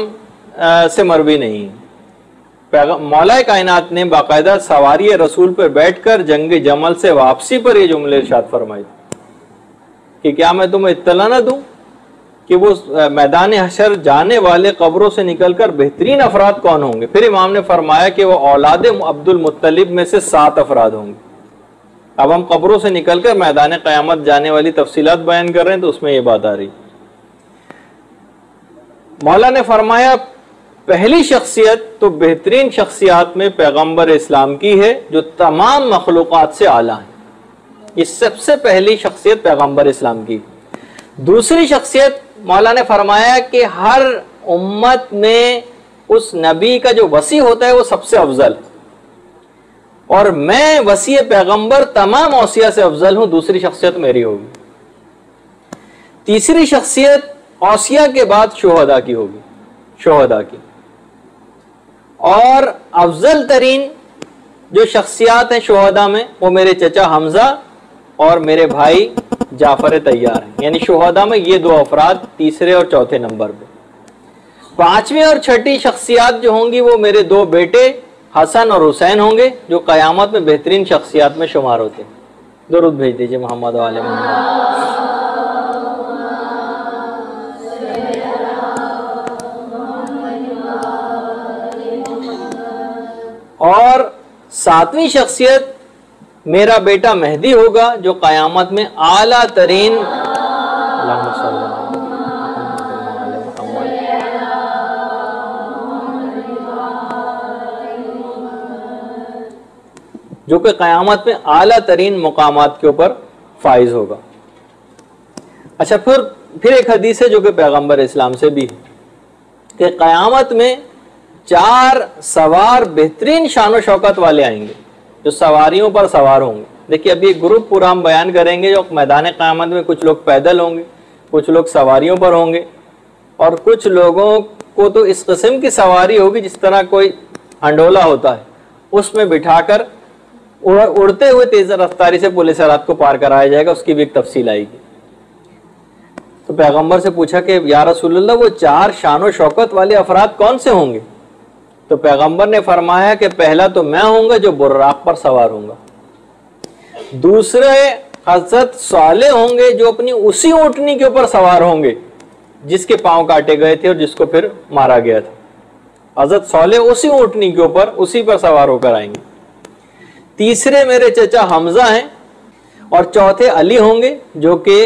से मरवी नहीं है। मौलाए कायनात ने बाकायदा सवारी रसूल पर बैठकर जंग जमल से वापसी पर ये जुमले इरशाद फरमाए कि क्या मैं तुम्हें इत्तला न दूं कि वो मैदान हशर जाने वाले कब्रों से निकलकर बेहतरीन अफराद कौन होंगे। फिर इमाम ने फरमाया कि वो औलाद अब्दुल मुत्तलिब में से 7 अफराद होंगे। अब हम कब्रों से निकलकर मैदान क़यामत जाने वाली तफसीलात बयान कर रहे हैं, तो उसमें ये बात आ रही। मौला ने फरमाया पहली शख्सियत तो बेहतरीन शख्सियात में पैगम्बर इस्लाम की है जो तमाम मखलूक़ात से आला है। ये सबसे पहली शख्सियत पैगंबर इस्लाम की। दूसरी शख्सियत मौला ने फरमाया कि हर उम्मत में उस नबी का जो वसी होता है वो सबसे अफजल, और मैं वसी पैगंबर तमाम औसिया से अफजल हूं, दूसरी शख्सियत मेरी होगी। तीसरी शख्सियत औसिया के बाद शुहदा की होगी, शुहदा की। और अफजल तरीन जो शख्सियात हैं शुहदा में वो मेरे चचा हमजा और मेरे भाई जाफर तैयार हैं, यानी शुहदा में ये दो अफराद तीसरे और चौथे नंबर पे। पांचवी और छठी शख्सियात जो होंगी वो मेरे दो बेटे हसन और हुसैन होंगे, जो क़यामत में बेहतरीन शख्सियात में शुमार होते हैं। दुरूद भेज दीजिए मोहम्मद वाले मोहम्मद। और सातवीं शख्सियत मेरा बेटा मेहदी होगा, जो क़यामत में आला तरीन जो कि क़यामत में आला तरीन मुकामात के ऊपर फाइज होगा। अच्छा, फिर एक हदीस है जो कि पैगंबर इस्लाम से भी है कि क़यामत में 4 सवार बेहतरीन शान व शौकत वाले आएंगे जो सवारियों पर सवार होंगे। देखिए, अभी एक ग्रुप पूरा हम बयान करेंगे जो मैदान क़यामत में कुछ लोग पैदल होंगे, कुछ लोग सवारियों पर होंगे, और कुछ लोगों को तो इस किस्म की सवारी होगी जिस तरह कोई हंडोला होता है, उसमें बिठाकर उड़ते हुए तेज रफ्तारी से पुलिस रात को पार कराया जाएगा। उसकी भी एक तफसील आएगी। तो पैगंबर से पूछा कि या रसूलल्लाह, वो 4 शान व शौकत वाले अफराद कौन से होंगे? तो पैगंबर ने फरमाया कि पहला तो मैं होऊंगा जो बुर्राक पर सवार होऊंगा, दूसरे हजरत सालेह होंगे जो अपनी उसी ऊँटनी के ऊपर सवार होंगे जिसके पांव काटे गए थे और जिसको फिर मारा गया था। हजरत सालेह उसी ऊँटनी के ऊपर उसी पर सवार होकर आएंगे। तीसरे मेरे चचा हमजा हैं, और चौथे अली होंगे जो कि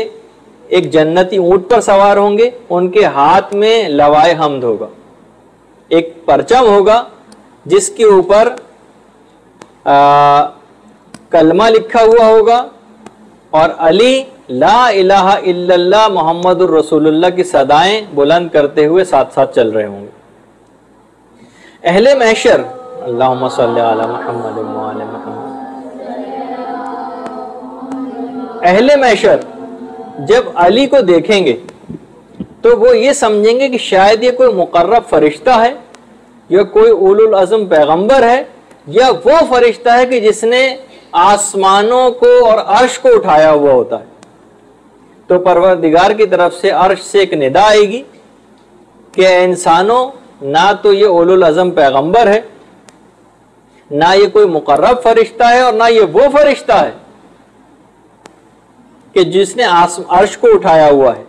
एक जन्नती ऊंट पर सवार होंगे। उनके हाथ में लवाए हमद होगा, एक परचम होगा जिसके ऊपर कलमा लिखा हुआ होगा, और अली ला इलाहा इल्लल्लाह मुहम्मदुर रसूलुल्लाह की सदाएं बुलंद करते हुए साथ साथ चल रहे होंगे। अहले महशर, अल्लाहुम्मा सल्ली अला मुहम्मद व आले मुहम्मद, अहले महशर जब अली को देखेंगे तो वो ये समझेंगे कि शायद ये कोई मुकर्रब फरिश्ता है, या कोई उलुल अज़म पैगंबर है, या वो फरिश्ता है कि जिसने आसमानों को और अर्श को उठाया हुआ होता है। तो परवरदिगार की तरफ से अर्श से एक निदा आएगी कि इंसानों, ना तो ये उलुल अज़म पैगंबर है, ना ये कोई मुकर्रब फरिश्ता है, और ना ये वो फरिश्ता है कि जिसने अर्श को उठाया हुआ है,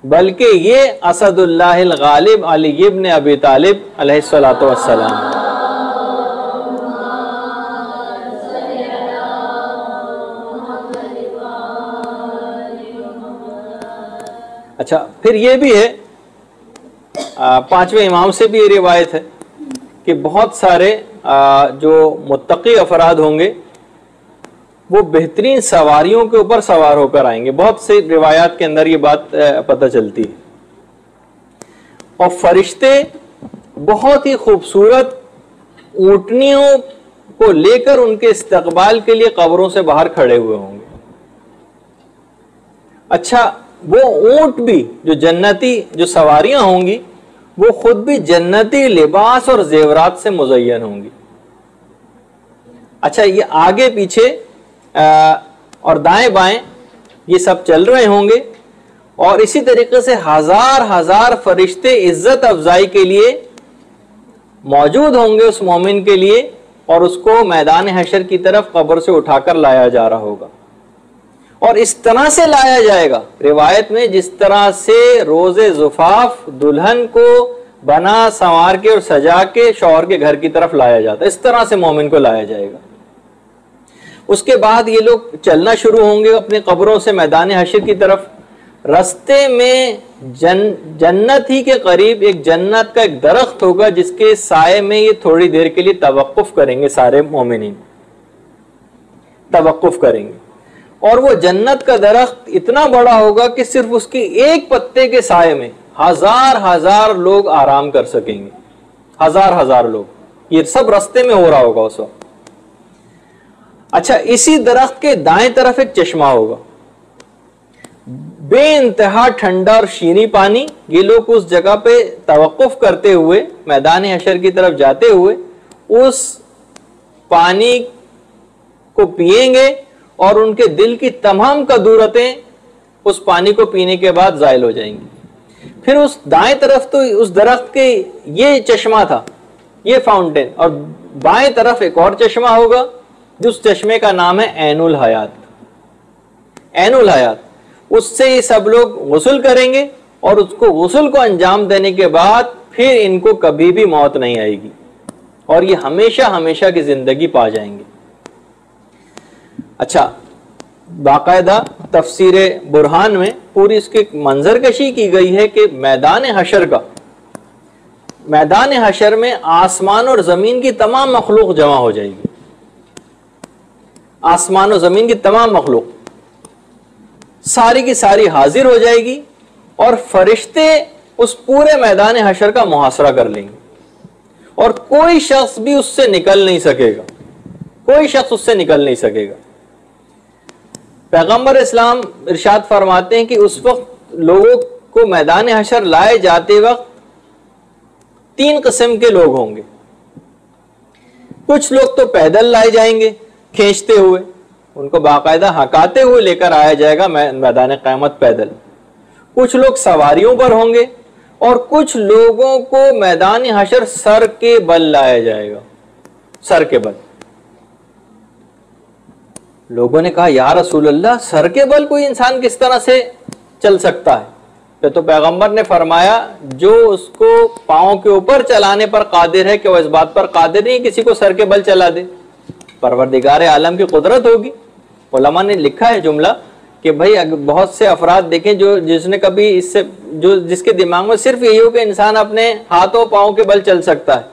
बल्कि ये असदुल्लाहिल गालिब अली इब्न अबी तालिब अलैहिस्सलातु वस्सलाम। अच्छा, फिर ये भी है, 5वें इमाम से भी ये रिवायत है कि बहुत सारे जो मुत्तकी अफराद होंगे वो बेहतरीन सवारियों के ऊपर सवार होकर आएंगे। बहुत से रिवायात के अंदर ये बात पता चलती है। और फरिश्ते बहुत ही खूबसूरत ऊँटनियों को लेकर उनके इस्तकबाल के लिए कब्रों से बाहर खड़े हुए होंगे। अच्छा, वो ऊँट भी जो जन्नती जो सवारियां होंगी वो खुद भी जन्नती लिबास और जेवरात से मुज़य्यन होंगी। अच्छा, ये आगे पीछे और दाएं बाएं ये सब चल रहे होंगे, और इसी तरीके से हजार हजार फरिश्ते इज्जत अफजाई के लिए मौजूद होंगे उस मोमिन के लिए, और उसको मैदान हशर की तरफ कब्र से उठाकर लाया जा रहा होगा। और इस तरह से लाया जाएगा, रिवायत में जिस तरह से रोज़े ज़ुफ़ाफ दुल्हन को बना संवार के और सजा के शौहर के घर की तरफ लाया जाता है, इस तरह से मोमिन को लाया जाएगा। उसके बाद ये लोग चलना शुरू होंगे अपने कब्रों से मैदान हशर की तरफ। रास्ते में जन्नत ही के करीब एक जन्नत का एक दरख्त होगा जिसके साए में ये थोड़ी देर के लिए तवक्कुफ करेंगे, सारे मोमिनीन तवक्कुफ करेंगे। और वो जन्नत का दरख्त इतना बड़ा होगा कि सिर्फ उसके एक पत्ते के साए में हजार हजार लोग आराम कर सकेंगे, हजार हजार लोग। ये सब रास्ते में हो रहा होगा उस वक्त। अच्छा, इसी दरख्त के दाएं तरफ एक चश्मा होगा, बेइंतहा ठंडा और शीनी पानी। ये लोग उस जगह पे तवक्कुफ करते हुए, मैदान हशर की तरफ जाते हुए उस पानी को पिएंगे और उनके दिल की तमाम कदूरतें उस पानी को पीने के बाद जायल हो जाएंगी। फिर उस दाएं तरफ तो उस दरख्त के ये चश्मा था, ये फाउंटेन, और बाएं तरफ एक और चश्मा होगा जिस चश्मे का नाम है ऐनुल हयात। ऐनुल हयात, उससे ये सब लोग गुस्ल करेंगे और उसको गुस्ल को अंजाम देने के बाद फिर इनको कभी भी मौत नहीं आएगी और ये हमेशा हमेशा की जिंदगी पा जाएंगे। अच्छा, बाकायदा तफसीर बुरहान में पूरी इसकी मंजरकशी की गई है कि मैदान हशर का, मैदान हशर में आसमान और जमीन की तमाम मखलूक जमा हो जाएगी। आसमान और जमीन की तमाम मखलूक सारी की सारी हाजिर हो जाएगी और फरिश्ते उस पूरे मैदान हशर का मुहासरा कर लेंगे और कोई शख्स भी उससे निकल नहीं सकेगा, कोई शख्स उससे निकल नहीं सकेगा। पैगंबर इस्लाम इरशाद फरमाते हैं कि उस वक्त लोगों को मैदान हशर लाए जाते वक्त तीन किस्म के लोग होंगे। कुछ लोग तो पैदल लाए जाएंगे खींचते हुए, उनको बाकायदा हकाते हुए लेकर आया जाएगा मैदान क़यामत पैदल। कुछ लोग सवारियों पर होंगे और कुछ लोगों को मैदान हशर सर के बल लाया जाएगा, सर के बल। लोगों ने कहा, या रसूल अल्लाह, सर के बल कोई इंसान किस तरह से चल सकता है? तो पैगंबर ने फरमाया, जो उसको पांव के ऊपर चलाने पर कादिर है कि वह इस बात पर कादिर नहीं किसी को सर के बल चला दे। परवरदिगार आलम की कुदरत होगी। उलमा ने लिखा है जुमला कि भाई बहुत से अफराद देखें जो जिसने कभी इससे जो जिसके दिमाग में सिर्फ यही हो कि इंसान अपने हाथों पाँव के बल चल सकता है,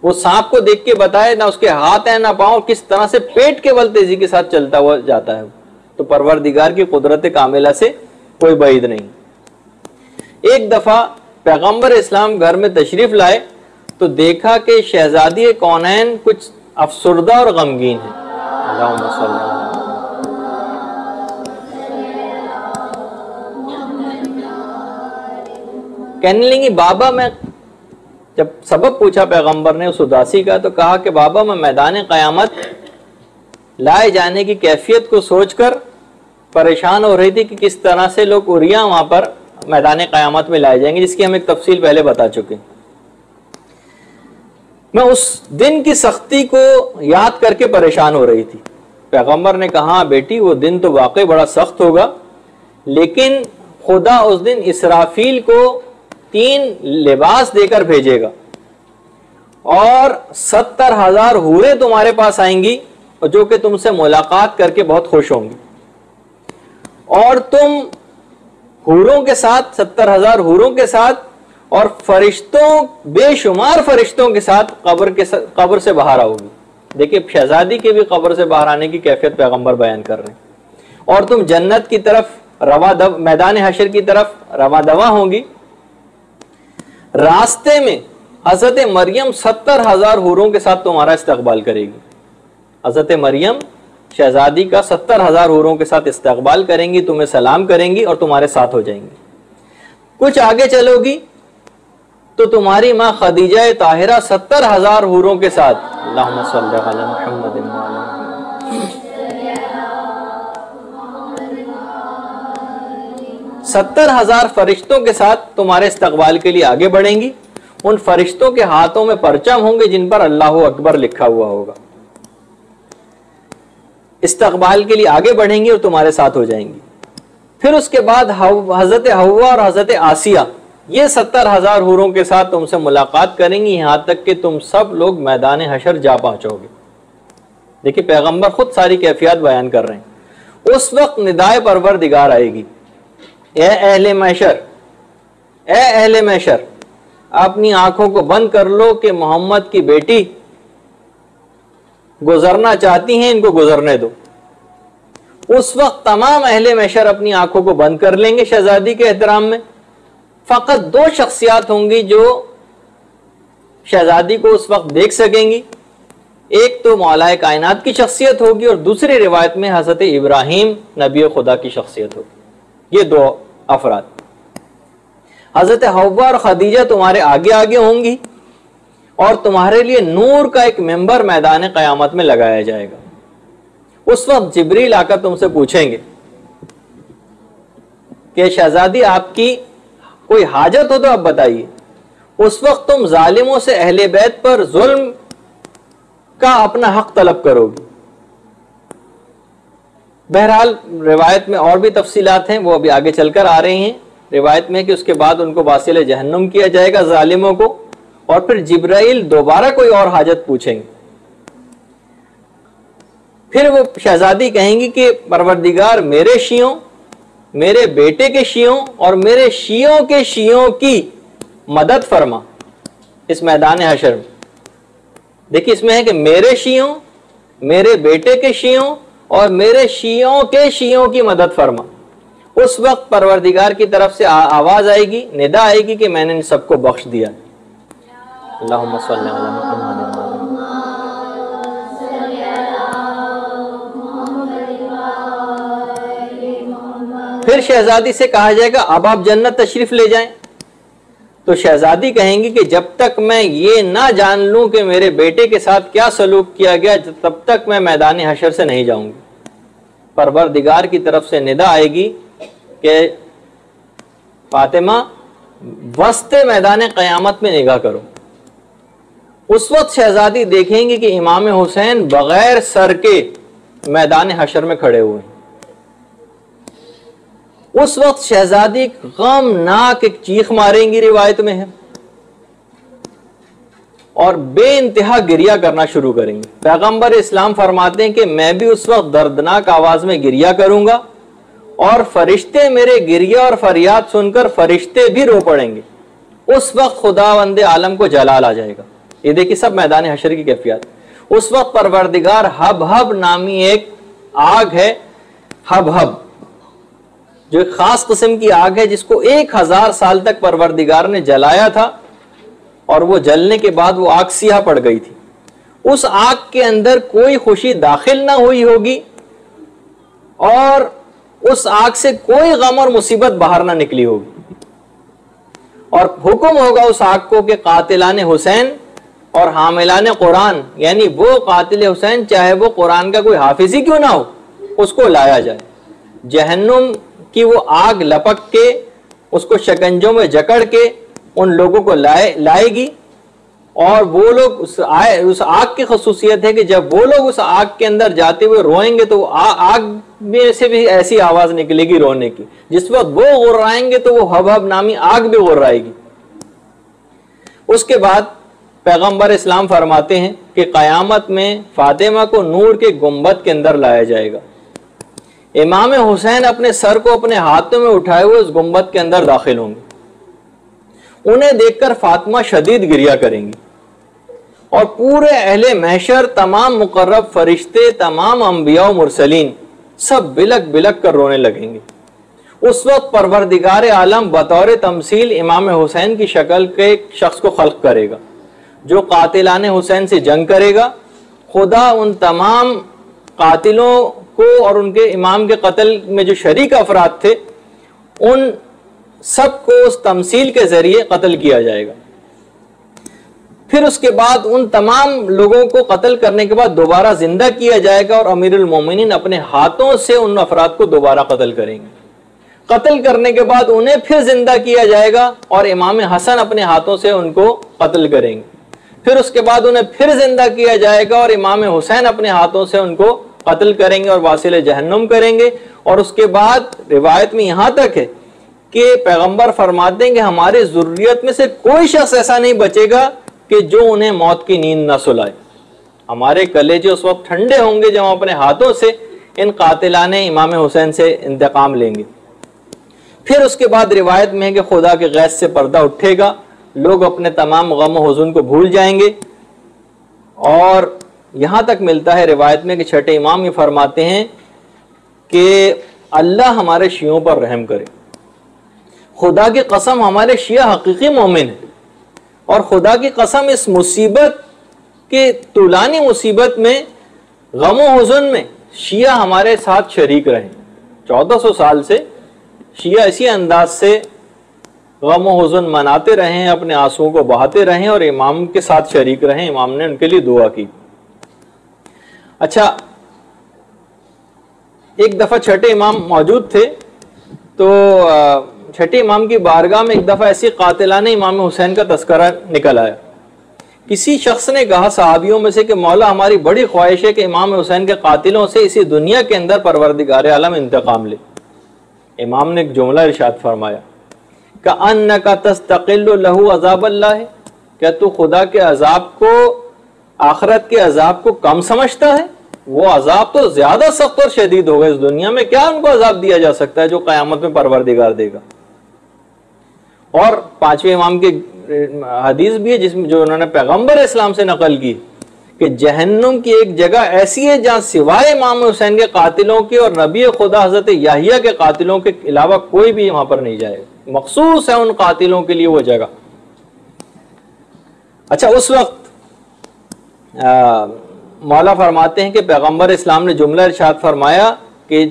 वो सांप को देख के बताए ना उसके हाथ है ना पाँव, किस तरह से पेट के बल तेजी के साथ चलता हुआ जाता है। तो परवरदिगार की कुदरत कामिला से कोई बैद नहीं। एक दफा पैगंबर इस्लाम घर में तशरीफ लाए तो देखा कि शहजादी कौनैन कुछ अफसुर्दा और गमगीन है। कहने लगी, बाबा मैं, जब सबब पूछा पैगंबर ने उस उदासी का तो कहा कि बाबा मैं मैदान क़यामत लाए जाने की कैफियत को सोचकर परेशान हो रही थी कि किस तरह से लोग उरिया वहां पर मैदान क़यामत में लाए जाएंगे, जिसकी हम एक तफसील पहले बता चुके। मैं उस दिन की सख्ती को याद करके परेशान हो रही थी। पैगंबर ने कहा, बेटी वो दिन तो वाकई बड़ा सख्त होगा, लेकिन खुदा उस दिन इसराफील को 3 लिबास देकर भेजेगा और 70,000 हूरें तुम्हारे पास आएंगी और जो कि तुमसे मुलाकात करके बहुत खुश होंगी और तुम हूरों के साथ, 70,000 हूरों के साथ और फरिश्तों, बेशुमार फरिश्तों के साथ कब्र से बाहर आओगी। देखिए, शहजादी के भी कब्र से बाहर आने की कैफियत पैगंबर बयान कर रहे हैं। और तुम जन्नत की तरफ मैदान हशर की तरफ रवा दवा होंगी। रास्ते में हजरत मरियम 70,000 हूरों के साथ तुम्हारा इस्तकबाल करेगी। हजरत मरियम शहजादी का 70,000 हूरों के साथ इस्तकबाल करेंगी, तुम्हें सलाम करेंगी और तुम्हारे साथ हो जाएंगी। कुछ आगे चलोगी तो तुम्हारी माँ खदीजा ताहिरा 70,000 हूरों के साथ, अल्लाहुम्मा सल्ली अला मुहम्मद व अला 70,000 फरिश्तों के साथ तुम्हारे इस्तकबाल के लिए आगे बढ़ेंगी। उन फरिश्तों के हाथों में परचम होंगे जिन पर अल्लाहु अकबर लिखा हुआ होगा। इस्तकबाल के लिए आगे बढ़ेंगी और तुम्हारे साथ हो जाएंगी। फिर उसके बाद हजरत हव्वा और हजरत आसिया ये 70,000 हूरों के साथ तुमसे मुलाकात करेंगी, यहां तक कि तुम सब लोग मैदान हशर जा पहुंचोगे। देखिए, पैगंबर खुद सारी कैफियत बयान कर रहे हैं। उस वक्त निदाए परवरदिगार आएगी, ए अहले महशर, ए अहले महशर, अपनी आंखों को बंद कर लो कि मोहम्मद की बेटी गुजरना चाहती हैं, इनको गुजरने दो। उस वक्त तमाम अहले महशर अपनी आंखों को बंद कर लेंगे शहजादी के एहतराम में। फकत दो शख्सियात होंगी जो शहजादी को उस वक्त देख सकेंगी, एक तो मौलाए कायनात की शख्सियत होगी और दूसरी रिवायत में हज़रत इब्राहीम नबी खुदा की शख्सियत होगी। ये दो अफराद, हज़रत हव्वा और खदीजा तुम्हारे आगे आगे होंगी और तुम्हारे लिए नूर का एक मेंबर मैदान क़यामत में लगाया जाएगा। उस वक्त जिब्रील आकर तुमसे पूछेंगे कि शहजादी आपकी कोई हाजत हो तो आप बताइए। उस वक्त तुम जालिमों से अहले बैत पर जुल्म का अपना हक तलब करोगी। बहरहाल रिवायत में और भी तफसीलात हैं, वो अभी आगे चलकर आ रही हैं। रिवायत में कि उसके बाद उनको वासिल जहन्नुम किया जाएगा जालिमों को, और फिर जिब्राइल दोबारा कोई और हाजत पूछेंगे। फिर वो शहजादी कहेंगी कि परवरदिगार मेरे शियों, मेरे बेटे के शियों और मेरे शियों के शियों की मदद फरमा इस मैदान हशर में। देखिए इसमें है कि मेरे शियों, मेरे बेटे के शियों और मेरे शियों के शियों की मदद फरमा। उस वक्त परवरदिगार की तरफ से आवाज आएगी, निदा आएगी कि मैंने इन सबको बख्श दिया। अल्लाहुम्मा सल्ली अला मुहम्मद। फिर शहजादी से कहा जाएगा अब आप जन्नत तशरीफ ले जाएं। तो शहजादी कहेंगी कि जब तक मैं ये ना जान लूं कि मेरे बेटे के साथ क्या सलूक किया गया, तब तक मैं मैदान हशर से नहीं जाऊंगी। परवरदिगार की तरफ से निदा आएगी कि फातिमा वस्ते मैदान क़यामत में निगाह करो। उस वक्त शहजादी देखेंगी कि इमाम हुसैन बगैर सर के मैदान हशर में खड़े हुए हैं। उस वक्त शहजादी गमनाक एक चीख मारेंगी, रिवायत में है, और बेइंतहा गिरिया करना शुरू करेंगी। पैगंबर इस्लाम फरमाते हैं कि मैं भी उस वक्त दर्दनाक आवाज में गिरिया करूंगा और फरिश्ते मेरे गिरिया और फरियाद सुनकर फरिश्ते भी रो पड़ेंगे। उस वक्त खुदावंदे आलम को जलाल आ जाएगा। ये देखिए सब मैदान हशर की कैफियत। उस वक्त परवरदिगार हब हब नामी एक आग है, हब हब, जो एक खास किस्म की आग है जिसको 1000 साल तक परवरदिगार ने जलाया था और वो जलने के बाद वो आग सियाह पड़ गई थी। उस आग के अंदर कोई खुशी दाखिल ना हुई होगी और उस आग से कोई गम और मुसीबत बाहर ना निकली होगी, और हुक्म होगा उस आग को कि कातिलाने हुसैन और हामिलाने कुरान, यानी वो कातिल हुसैन चाहे वो कुरान का कोई हाफिज ही क्यों ना हो, उसको लाया जाए। जहन्नुम कि वो आग लपक के उसको शकंजों में जकड़ के उन लोगों को लाएगी, और वो लोग उस आग की खसूसियत है कि जब वो लोग उस आग के अंदर जाते हुए रोएंगे तो आग में से भी ऐसी आवाज निकलेगी रोने की। जिस वक्त वो गुर्राएंगे तो वो हब हब नामी आग भी गुर्राएगी। उसके बाद पैगंबर इस्लाम फरमाते हैं कि क़यामत में फातिमा को नूर के गुंबद के अंदर लाया जाएगा। इमाम हुसैन अपने सर को अपने हाथों में उठाए हुए उस गुंबद के अंदर दाखिल होंगे। उन्हें देखकर फातिमा शदीद गिरिया करेंगी और पूरे अहले महशर, तमाम मुकर्रब फरिश्ते, तमाम अंबिया मुरसलीन सब बिलक बिलक कर रोने लगेंगे। उस वक्त परवरदिगार आलम बतौर तमसील इमाम हुसैन की शक्ल के एक शख्स को खल्क करेगा जो कातिलाने हुसैन से जंग करेगा। खुदा उन तमाम कातिलों को और उनके इमाम के कत्ल में जो शरीक अफराद थे उन सबको उस तमसील के जरिए कत्ल किया जाएगा। फिर उसके बाद उन तमाम लोगों को कत्ल करने के बाद दोबारा जिंदा किया जाएगा और अमीरुल मोमिनीन अपने हाथों से उन अफराद को दोबारा कत्ल करेंगे। कत्ल करने के बाद उन्हें फिर जिंदा किया जाएगा और इमाम हसन अपने हाथों से उनको कत्ल करेंगे। फिर उसके बाद उन्हें फिर जिंदा किया जाएगा और इमाम हुसैन अपने हाथों से उनको कत्ल करेंगे और वासिल जहन्नुम करेंगे। और उसके बाद रिवायत में यहां तक है कि पैगंबर फरमाते हैं कि हमारे ज़ुर्रियत में से कोई शख्स ऐसा नहीं बचेगा कि जो उन्हें मौत की नींद न सुलाए। हमारे कलेजे उस वक्त ठंडे होंगे जब हम अपने हाथों से इन कातिलाने इमाम हुसैन से इंतकाम लेंगे। फिर उसके बाद रिवायत में है कि खुदा के गैस से पर्दा उठेगा, लोग अपने तमाम गम और हुज़्न को भूल जाएंगे। और यहाँ तक मिलता है रिवायत में कि छठे इमाम ये फरमाते हैं कि अल्लाह हमारे शियों पर रहम करे। खुदा की कसम हमारे शिया हकीकी मोमिन है, और खुदा की कसम इस मुसीबत के तुलानी मुसीबत में, गम व हुज़न में शिया हमारे साथ शरीक रहे। 1400 साल से शिया इसी अंदाज से गम व हुज़न मनाते रहे हैं, अपने आंसुओं को बहाते रहे और इमाम के साथ शरीक रहे। इमाम ने उनके लिए दुआ की। अच्छा, एक दफ़ा छठे इमाम मौजूद थे, तो छठे इमाम की बारगाह में एक दफ़ा ऐसी कातिलाने इमाम हुसैन का तस्करा निकल आया। किसी शख्स ने कहा सहाबियों में से कि मौला, हमारी बड़ी ख्वाहिश है कि इमाम हुसैन के कातिलों से इसी दुनिया के अंदर परवरदिगार आलम इंतकाम ले। इमाम ने एक जुमला इरशाद फरमाया, का अन्नका तस्तक़िल्लु लहू अज़ाबल्लाह, क्या तू खुदा के अजाब को, आखिरत के अजाब को कम समझता है? वो अजाब तो ज्यादा सख्त और शदीद होगा। इस दुनिया में क्या उनको अजाब दिया जा सकता है जो क़यामत में परवरदिगार देगा। और पांचवें इमाम की हदीस भी है जिसमें जो उन्होंने पैगंबर इस्लाम से नकल की कि जहन्नुम की एक जगह ऐसी है जहां सिवाय इमाम हुसैन के कातिलों के और नबी खुदा हजरत याहिया के कातिलों के अलावा कोई भी वहां पर नहीं जाएगा। मखसूस है उन कातिलों के लिए वो जगह। अच्छा, उस वक्त मौला फरमाते हैं कि पैगंबर इस्लाम ने जुमला इरशाद फरमाया कि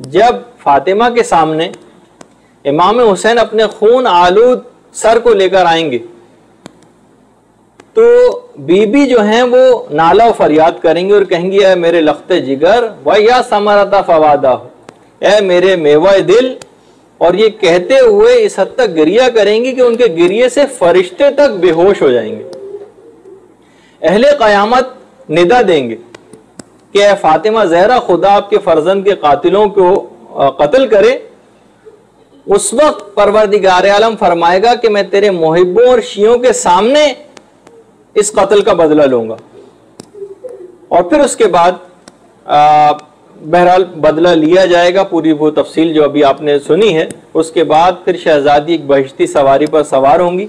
जब फातिमा के सामने इमाम हुसैन अपने खून आलूद सर को लेकर आएंगे तो बीबी जो हैं वो नाला फरियाद करेंगे और कहेंगी, ऐ मेरे लख्ते जिगर व या समरता फवादा हो, ऐ मेरे मेवा दिल। और ये कहते हुए इस हद तक गिरिया करेंगी कि उनके गिरिये से फरिश्ते तक बेहोश हो जाएंगे। अहले क़यामत निदा देंगे कि ऐ फातिमा ज़हरा, खुदा आपके फर्जंद के कातिलों को कत्ल करे। उस वक्त परवरदिगार आलम फरमाएगा कि मैं तेरे मुहिब्बों और शियों के सामने इस कत्ल का बदला लूंगा। और फिर उसके बाद बहरहाल बदला लिया जाएगा, पूरी वो तफसील जो अभी आपने सुनी है। उसके बाद फिर शहजादी एक बहिश्ती सवारी पर सवार होंगी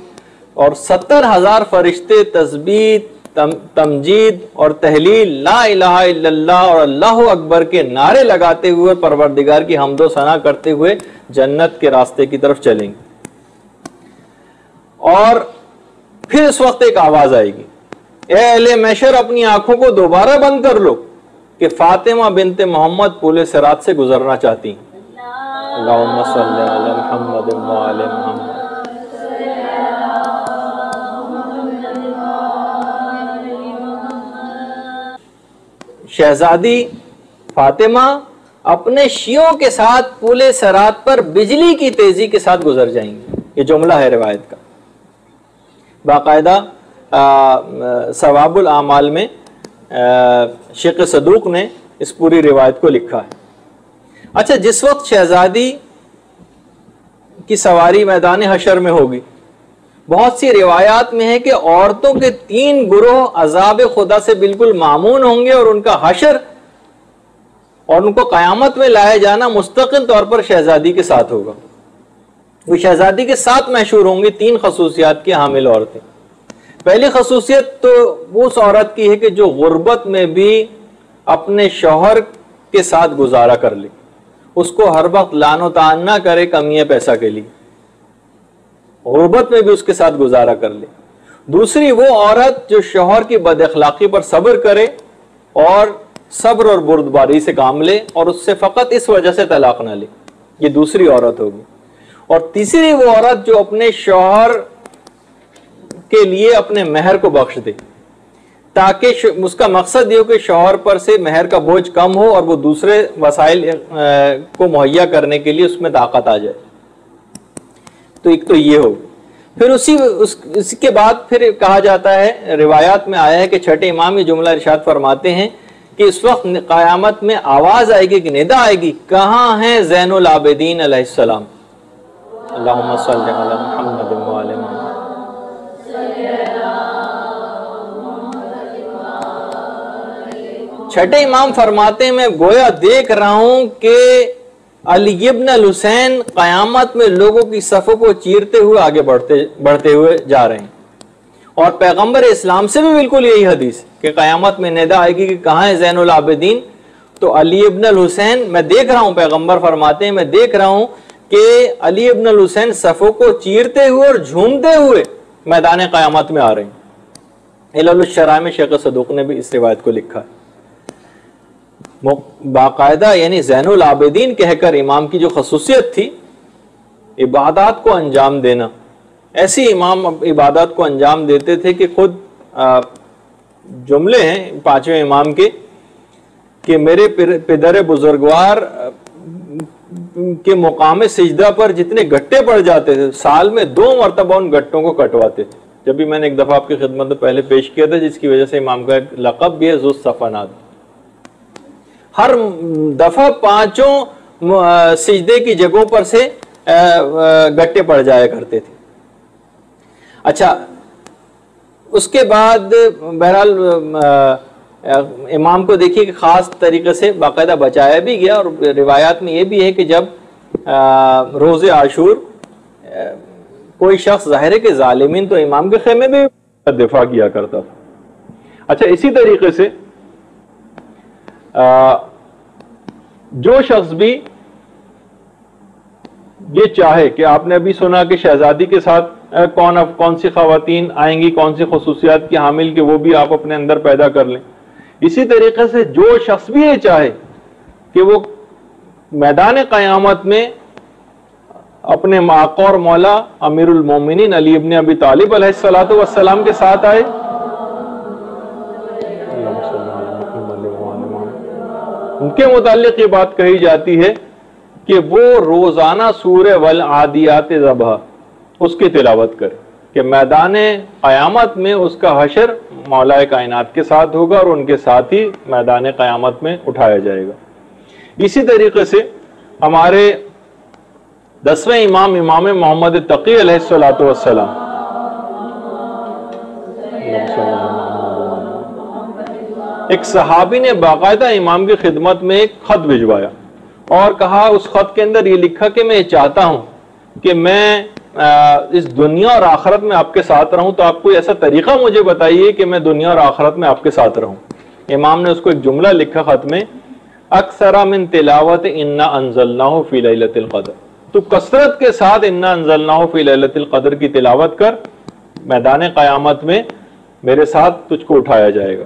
और 70,000 फरिश्ते तस्बीह, तमजीद और तहलील, ला इलाहा इल्लल्लाह और अल्लाहु अकबर के नारे लगाते हुए परवरदिगार की हम्दो सना करते हुए जन्नत के रास्ते की तरफ चलेंगे। और फिर उस वक्त एक आवाज आएगी, ए अहले महशर, अपनी आंखों को दोबारा बंद कर लो कि फातिमा बिनते मोहम्मद पुल सिरात से गुजरना चाहती हैं। अल्लाहुम्मा सल्ली अला मुहम्मद व आले मुहम्मद। शहजादी फातिमा अपने शियों के साथ पुले सरात पर बिजली की तेजी के साथ गुजर जाएंगी। ये जुमला है रिवायत का। बाकायदा सवाबुल आमाल में शेख सदूक ने इस पूरी रिवायत को लिखा है। अच्छा, जिस वक्त शहजादी की सवारी मैदान हशर में होगी, बहुत सी रिवायात में है कि औरतों के 3 गुरोह अजाब खुदा से बिल्कुल मामून होंगे और उनका हशर और उनको कयामत में लाया जाना मुस्तकिल तौर पर शहजादी के साथ होगा। वो शहजादी के साथ मशहूर होंगी 3 खसूसियात की हामिल औरतें। पहली खसूसियत तो उस औरत की है कि जो गुर्बत में भी अपने शौहर के साथ गुजारा कर ले, उसको हर वक्त लानो तान ना करे कमियां पैसा के लिए, गुर्बत में भी उसके साथ गुजारा कर ले। दूसरी वो औरत जो शौहर की बदअखलाकी पर सब्र करे और सब्र और बुर्दबारी से काम ले और उससे फकत इस वजह से तलाक ना ले, ये दूसरी औरत होगी। और तीसरी वो औरत जो अपने शौहर के लिए अपने महर को बख्श दे, ताकि उसका मकसद ये हो कि शौहर पर से महर का बोझ कम हो और वो दूसरे वसाइल को मुहैया करने के लिए उसमें ताकत आ जाए। तो एक तो ये हो। फिर उसके बाद फिर कहा जाता है, रिवायात में आया है कि छठे इमाम ये जुमला इरशाद फरमाते हैं कि इस वक्त क़यामत में आवाज आएगी कि निदा आएगी, कहाँ है ज़ैनुल आबिदीन अलैहिस्सलाम। अल्लाहुम्मा सल्ली अला मुहम्मद व आले मुहम्मद। छठे इमाम फरमाते हैं, मैं गोया देख रहा हूं कि अली इब्न अल हुसैन क़यामत में लोगों की सफ़ों को चीरते हुए आगे बढ़ते हुए जा रहे हैं। और पैगंबर इस्लाम से भी बिल्कुल यही हदीस कि क़यामत में निदा आएगी कि कहाँ है ज़ैनुल आबिदीन। तो अली इब्न अल हुसैन, मैं देख रहा हूं, पैगंबर फरमाते हैं, मैं देख रहा हूं कि अली इब्न अल हुसैन सफ़ों को चीरते हुए और झूमते हुए मैदान क़यामत में आ रहे हैं। इलाल शरा में शेख सदूक ने भी इस रिवायत को लिखा है। बाकायदा यानी ज़ैनुल आबिदीन कहकर इमाम की जो खसूसियत थी, इबादत को अंजाम देना, ऐसी इमाम इबादत को अंजाम देते थे कि खुद जुमले हैं पांचवें इमाम के कि मेरे पिदर बुजुर्गवार के मुकाम सिजदा पर जितने गट्टे पड़ जाते थे, साल में 2 मरतबा उन गट्टों को कटवाते थे। जब भी मैंने एक दफ़ा आपकी खिदमत में पहले पेश किया था, जिसकी वजह से इमाम का लक़ब भी है ज़ुस सफ़नात। हर दफ़ा 5 सिजदे की जगहों पर से गट्टे पड़ जाया करते थे। अच्छा, उसके बाद बहरहाल इमाम को देखिए कि ख़ास तरीके से बाकायदा बचाया भी गया, और रिवायात में ये भी है कि जब रोज़े आशूर कोई शख्स ज़ाहिर है कि ज़ालिमीन तो इमाम के खेमे में दिफा किया करता था। अच्छा, इसी तरीके से जो शख्स भी ये चाहे कि आपने अभी सुना कि शहजादी के साथ कौन सी ख़वातीन आएंगी, कौन सी खसूसियात की हामिल, कि वो भी आप अपने अंदर पैदा कर लें। इसी तरीके से जो शख्स भी ये चाहे कि वो मैदान क़यामत में अपने आका और मौला अमीरुल मोमिनीन अली इब्न अबी तालिब अलैहिस्सलातु वस्सलाम के साथ आए, उनके मुताल्लिक ये बात कही जाती है कि वो रोजाना सूरह वल आदियात ज़बह उसकी तिलावत करे, कि मैदान क़यामत में उसका हशर मौला कायनात के साथ होगा और उनके साथ ही मैदान क़यामत में उठाया जाएगा। इसी तरीके से हमारे 10वें इमाम इमाम मोहम्मद तकी अलैहिस्सलातु वस्सलाम, एक सहाबी ने बाकायदा इमाम की खिदमत में एक खत भिजवाया और कहा, उस खत के अंदर ये लिखा कि मैं चाहता हूं कि मैं इस दुनिया और आखिरत में आपके साथ रहूं, तो आप कोई ऐसा तरीका मुझे बताइए कि मैं दुनिया और आखिरत में आपके साथ रहूं। इमाम ने उसको एक जुमला लिखा खत में, अक्सरा मिन तिलावत इन्ना अंज़लनाहु फी लैलतिल क़द्र, तो कसरत के साथ इन्ना अंज़लनाहु फी लैलतिल क़द्र की तिलावत कर, मैदान क़यामत में मेरे साथ तुझको उठाया जाएगा।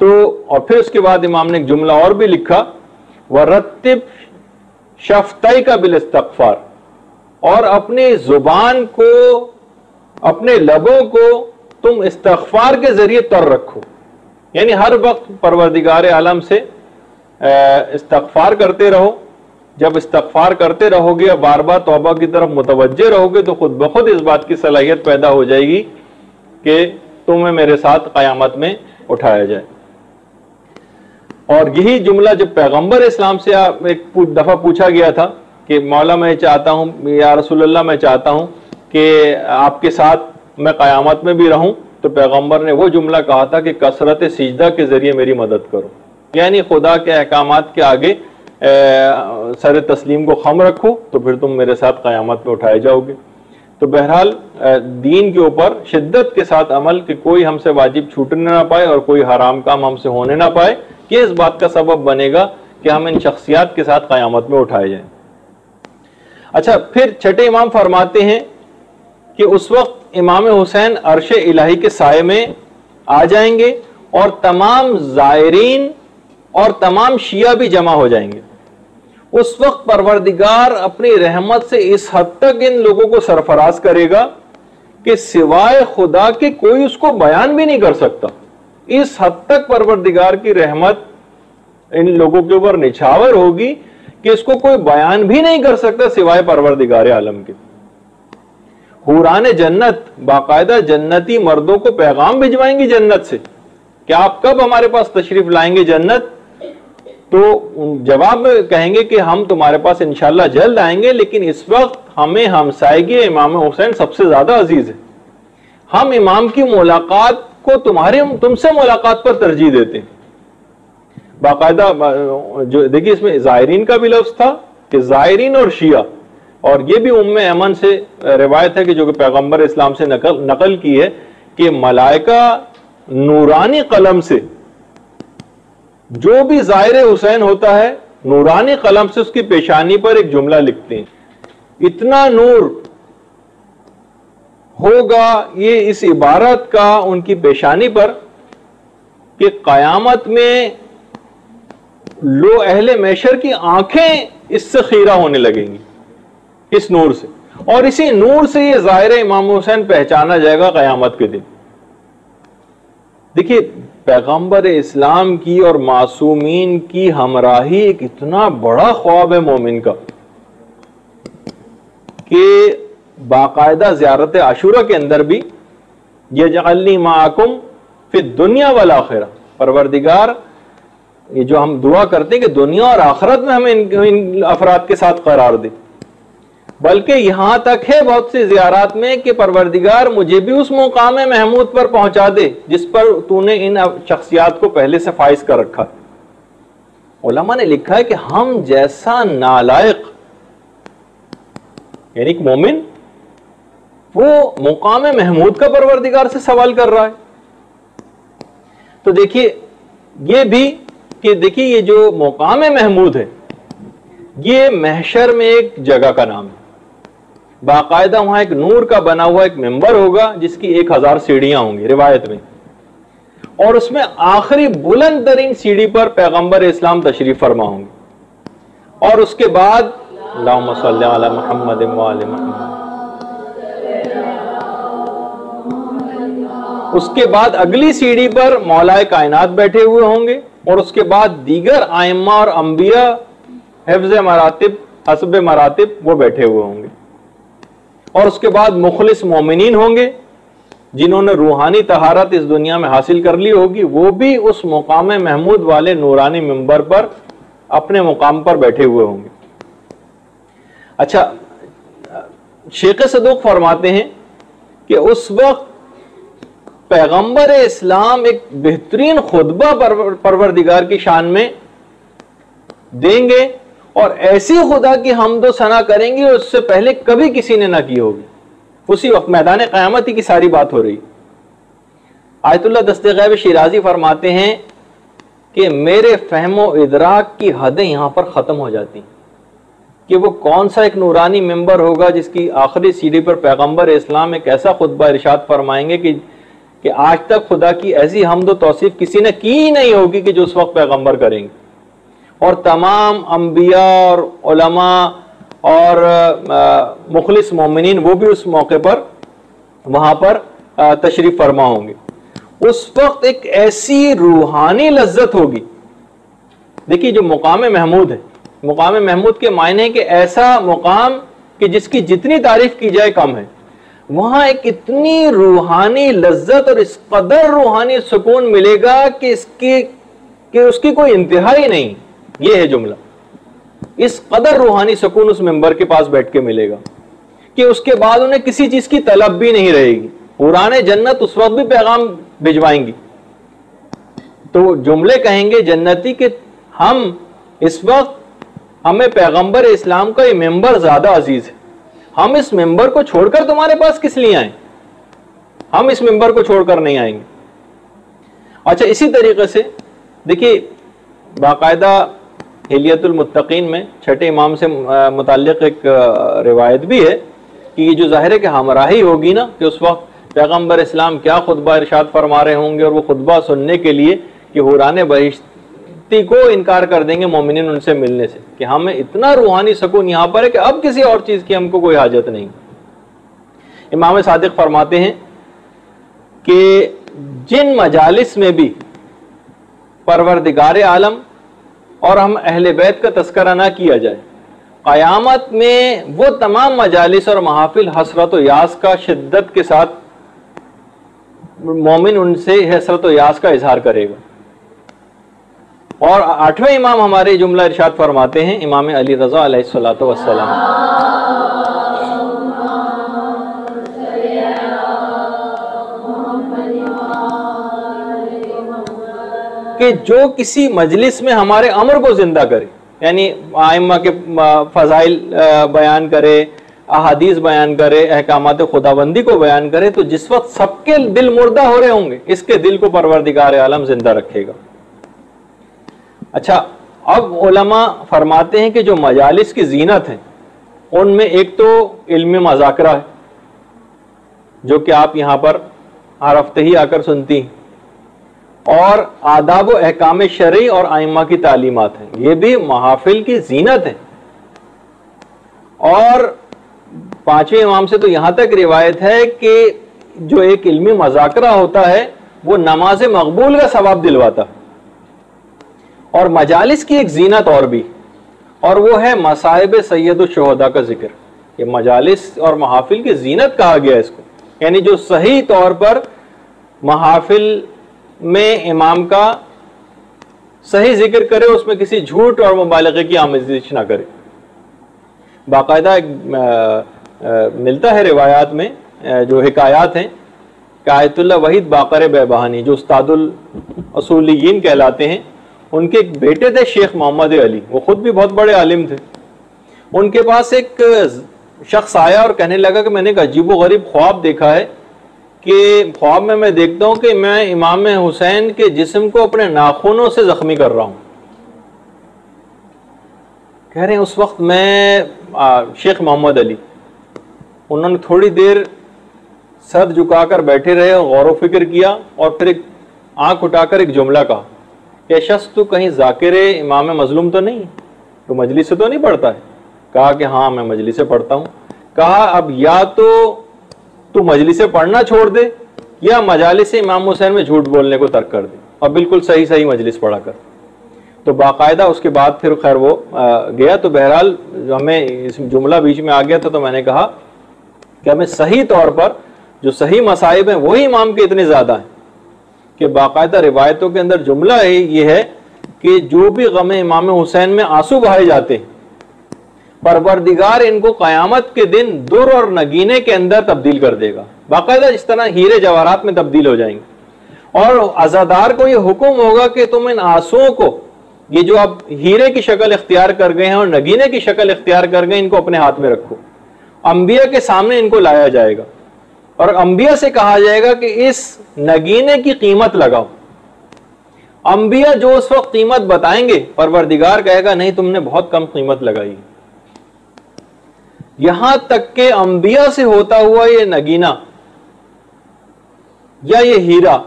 तो और फिर उसके बाद इमाम ने एक जुमला और भी लिखा, वरत्तिब शफ़तई का बिल इस्तग़फ़ार, और अपनी जुबान को, अपने लबों को तुम इस्तग़फ़ार के जरिए तर रखो, यानी हर वक्त परवरदिगार आलम से इस्तग़फ़ार करते रहो। जब इस्तग़फ़ार करते रहोगे और बार बार तौबा की तरफ मुतवज्जे रहोगे तो खुद ब खुद इस बात की सलाहियत पैदा हो जाएगी कि तुम्हें मेरे साथ क़यामत में उठाया जाए। और यही जुमला जब पैगंबर इस्लाम से एक दफ़ा पूछा गया था कि मौला मैं चाहता हूँ, या रसूलल्लाह मैं चाहता हूँ कि आपके साथ मैं क़यामत में भी रहूँ, तो पैगंबर ने वो जुमला कहा था कि कसरत सिजदा के ज़रिए मेरी मदद करो, यानी खुदा के अहकामात के आगे सर तस्लीम को खम रखो, तो फिर तुम मेरे साथ क़यामत में उठाए जाओगे। तो बहरहाल दीन के ऊपर शिद्दत के साथ अमल, कि कोई हमसे वाजिब छूटने ना पाए और कोई हराम काम हमसे होने ना पाए, कि इस बात का सबब बनेगा कि हम इन शख्सियात के साथ क़यामत में उठाए जाएं। अच्छा, फिर छठे इमाम फरमाते हैं कि उस वक्त इमाम हुसैन अर्श इलाही के साये में आ जाएंगे और तमाम ज़ायरीन और तमाम शिया भी जमा हो जाएंगे। उस वक्त परवरदिगार अपनी रहमत से इस हद तक इन लोगों को सरफराज करेगा कि सिवाय खुदा के कोई उसको बयान भी नहीं कर सकता। इस हद तक परवरदिगार की रहमत इन लोगों के ऊपर निछावर होगी कि इसको कोई बयान भी नहीं कर सकता सिवाय परवरदिगार आलम के। हुरान जन्नत बाकायदा जन्नती मर्दों को पैगाम भिजवाएंगी जन्नत से कि आप कब हमारे पास तशरीफ लाएंगे जन्नत, तो जवाब में कहेंगे कि हम तुम्हारे पास इंशाल्लाह जल्द आएंगे, लेकिन इस वक्त हमें हमसायगी इमाम हुसैन सबसे ज्यादा अजीज है। हम इमाम की मुलाकात को तुमसे मुलाकात पर तरजीह देते हैं। बाकायदा जो देखिए इसमें ज़ायरीन का भी लफ्ज था कि ज़ायरीन और शिया, और ये भी उम्मे अमन से रिवायत है कि जो कि पैगंबर इस्लाम से नकल की है कि मलाइका नूरानी कलम से जो भी ज़ाहिर हुसैन होता है नूरानी कलम से उसकी पेशानी पर एक जुमला लिखते हैं, इतना नूर होगा ये इस इबारत का उनकी पेशानी पर कि कयामत में लो अहले मैशर की आंखें इससे खीरा होने लगेंगी, इस नूर से, और इसी नूर से ये ज़ाहिर इमाम हुसैन पहचाना जाएगा कयामत के दिन। देखिए, पैगंबर इस्लाम की और मासूमीन की हमराही एक इतना बड़ा ख्वाब है मोमिन का कि बाकायदा ज़ियारत आशूरा के अंदर भी यजअलनी माअकुम फिद दुनिया वल आखिरा, परवरदिगार ये जो हम दुआ करते हैं कि दुनिया और आखिरत में हमें इन अफराद के साथ करार दे, बल्कि यहां तक है बहुत सी ज़ियारत में कि परवरदिगार मुझे भी उस मुकाम महमूद पर पहुंचा दे जिस पर तूने इन शख्सियात को पहले से फाइज कर रखा है। उलमा ने लिखा है कि हम जैसा नालायक, यानी कि मोमिन, वो मुकाम महमूद का परवरदिगार से सवाल कर रहा है। तो देखिए ये भी कि देखिए ये जो मुकाम महमूद है ये महशर में एक जगह का नाम है, बाकायदा वहां एक नूर का बना हुआ एक मेंबर होगा जिसकी 1000 सीढ़ियां होंगी रिवायत में, और उसमें आखिरी बुलंद तरीन सीढ़ी पर पैगंबर इस्लाम तशरीफ फरमा होंगे, और उसके बाद अल्लाहुम्मा सल्ली अला मुहम्मद व आले मुहम्मद, उसके बाद अगली सीढ़ी पर मौलाए कायनात बैठे हुए होंगे, और उसके बाद दीगर आइम्मा और अंबिया हिफ्ज़ मरातिब हस्ब मरातिब वो बैठे हुए होंगे, और उसके बाद मुखलिस मोमिनीन होंगे जिन्होंने रूहानी तहारत इस दुनिया में हासिल कर ली होगी, वो भी उस मुकाम महमूद वाले नूरानी मिंबर पर अपने मुकाम पर बैठे हुए होंगे। अच्छा, शेख सदूक फरमाते हैं कि उस वक्त पैगंबर इस्लाम एक बेहतरीन खुतबा परवरदिगार की शान में देंगे, और ऐसी खुदा की हमदो सना करेंगे उससे पहले कभी किसी ने ना की होगी। उसी वक्त मैदान क़यामत की सारी बात हो रही। आयतुल्लाह दस्ते गैब शिराजी फरमाते हैं कि मेरे फहमो इदराक की हदें यहां पर ख़त्म हो जाती कि वो कौन सा एक नूरानी मेंबर होगा जिसकी आखिरी सीढ़ी पर पैगंबर इस्लाम एक ऐसा खुतबा इरशाद फरमाएंगे कि आज तक खुदा की ऐसी हमदो तौसीफ किसी ने की ही नहीं होगी कि जो उस वक्त पैगंबर करेंगे, और तमाम अंबिया और उलमा और मुखलिस मोमिनीन वो भी उस मौके पर वहां पर तशरीफ फरमा होंगे। उस वक्त एक ऐसी रूहानी लज्जत होगी। देखिए, जो मुकाम महमूद है, मुकाम महमूद के मायने कि ऐसा मुकाम कि जिसकी जितनी तारीफ की जाए कम है, वहां एक इतनी रूहानी लज्जत और इस कदर रूहानी सुकून मिलेगा कि उसकी कोई इंतहा ही नहीं। ये है जुमला, इस कदर रूहानी सुकून उस मेंबर के पास बैठ के मिलेगा कि उसके बाद उन्हें किसी चीज की तलब भी नहीं रहेगी। हुराने जन्नत उस वक्त भी पैगाम भिजवाएंगी, तो जुमले कहेंगे जन्नती कि हम इस वक्त, हमें पैगंबर इस्लाम का ये मेंबर ज्यादा अजीज है, हम इस मेंबर को छोड़कर तुम्हारे पास किस लिए आए, हम इस मेंबर को छोड़कर नहीं आएंगे। अच्छा, इसी तरीके से देखिए बाकायदा हिलियतुल मुत्तकीन में छठे इमाम से मुताल्लिक एक रिवायत भी है कि ये जो ज़ाहिर है कि हमराही होगी ना, कि उस वक्त पैगंबर इस्लाम क्या खुतबा इरशाद फरमा रहे होंगे, और वो खुतबा सुनने के लिए कि हुराने बहिश्ती को इनकार कर देंगे मोमिनीन उनसे मिलने से, कि हमें इतना रूहानी सुकून यहाँ पर है कि अब किसी और चीज़ की हमको कोई हाजत नहीं। इमाम सादिक फरमाते हैं कि जिन मजालिस में भी परवरदिगार आलम और हम अहले बैत का तस्करा ना किया जाए, क़यामत में वो तमाम मजालिस और महाफिल हसरत व यास का शिद्दत के साथ मोमिन उनसे हसरत व यास का इजहार करेगा। और आठवें इमाम हमारे जुमला इरशाद फरमाते हैं, इमाम अली रज़ा अलैहिस्सलातु वस्सलाम, कि जो किसी मजलिस में हमारे अमर को जिंदा करे, यानी आइम्मा के फजाइल बयान करे, अहादीस बयान करे, अहकामात खुदाबंदी को बयान करे, तो जिस वक्त सबके दिल मुर्दा हो रहे होंगे, इसके दिल को परवरदिगार आलम जिंदा रखेगा। अच्छा, अब उलमा फरमाते हैं कि जो मजालिस की जीनत है उनमें एक तो इल्म मज़ाकरा है, जो कि आप यहाँ पर हर हफ्ते ही आकर सुनती हैं, और आदाब व अहकाम शरई और आइम्मा की तालीमात हैं, ये भी महफिल की जीनत है। और पांचवें इमाम से तो यहाँ तक रिवायत है कि जो एक इल्मी मज़ाकरा होता है वो नमाज मकबूल का सवाब दिलवाता है। और मजालिस की एक जीनत और भी, और वो है मसाइब सैयद शुहदा का जिक्र। ये मजालिस और महाफिल की जीनत कहा गया इसको, यानी जो सही तौर पर महाफिल में इमाम का सही जिक्र करे, उसमें किसी झूठ और मुबालगे की आमेज़िश ना करे। बाकायदा मिलता है रिवायात में जो हिकायात हैं कि आयतुल्लाह वहीद बाकर बेबहानी, जो उस्तादुल असूलियीन कहलाते हैं, उनके एक बेटे थे शेख मोहम्मद अली, वो खुद भी बहुत बड़े आलिम थे। उनके पास एक शख्स आया और कहने लगा कि मैंने एक अजीब व गरीब ख्वाब देखा है कि ख्वाब में मैं देखता हूं कि मैं इमाम हुसैन के जिस्म को अपने नाखूनों से जख्मी कर रहा हूं। कह रहे हैं उस वक्त मैं शेख मोहम्मद अली, उन्होंने थोड़ी देर सर झुकाकर बैठे रहे, गौर व फिक्र किया और फिर एक आंख उठाकर एक जुमला कहा, ये शख्स तू कहीं जाकिर इमाम मजलूम तो नहीं, तो मजलिस से तो नहीं पढ़ता है? कहा कि हाँ मैं मजलिस से पढ़ता हूँ। कहा अब या तो तू मजलिस से पढ़ना छोड़ दे या मजालिस इमाम हुसैन में झूठ बोलने को तर्क कर दे और बिल्कुल सही सही मजलिस पढ़ा कर। तो बाकायदा उसके बाद फिर खैर वो गया। तो बहरहाल हमें इस जुमला बीच में आ गया था, तो मैंने कहा कि हमें सही तौर पर जो सही मसाइब हैं वही इमाम के इतने ज़्यादा हैं कि बाकायदा रिवायतों के अंदर जुमला है ये है कि जो भी गम इमाम हुसैन में आंसू बहाए जाते हैं, परवरदिगार इनको क़यामत के दिन दुर और नगीने के अंदर तब्दील कर देगा, बाकायदा इस तरह हीरे जवाहरात में तब्दील हो जाएंगे। और अज़ादार को ये हुक्म होगा कि तुम इन आंसुओं को, ये जो अब हीरे की शक्ल इख्तियार कर गए हैं और नगीने की शक्ल इख्तियार कर गए, इनको अपने हाथ में रखो। अंबिया के सामने इनको लाया जाएगा और अंबिया से कहा जाएगा कि इस नगीने की कीमत लगाओ। अंबिया जो उस वक्त कीमत बताएंगे, परवरदिगार कहेगा नहीं तुमने बहुत कम कीमत लगाई। यहां तक के अंबिया से होता हुआ ये नगीना या ये हीरा,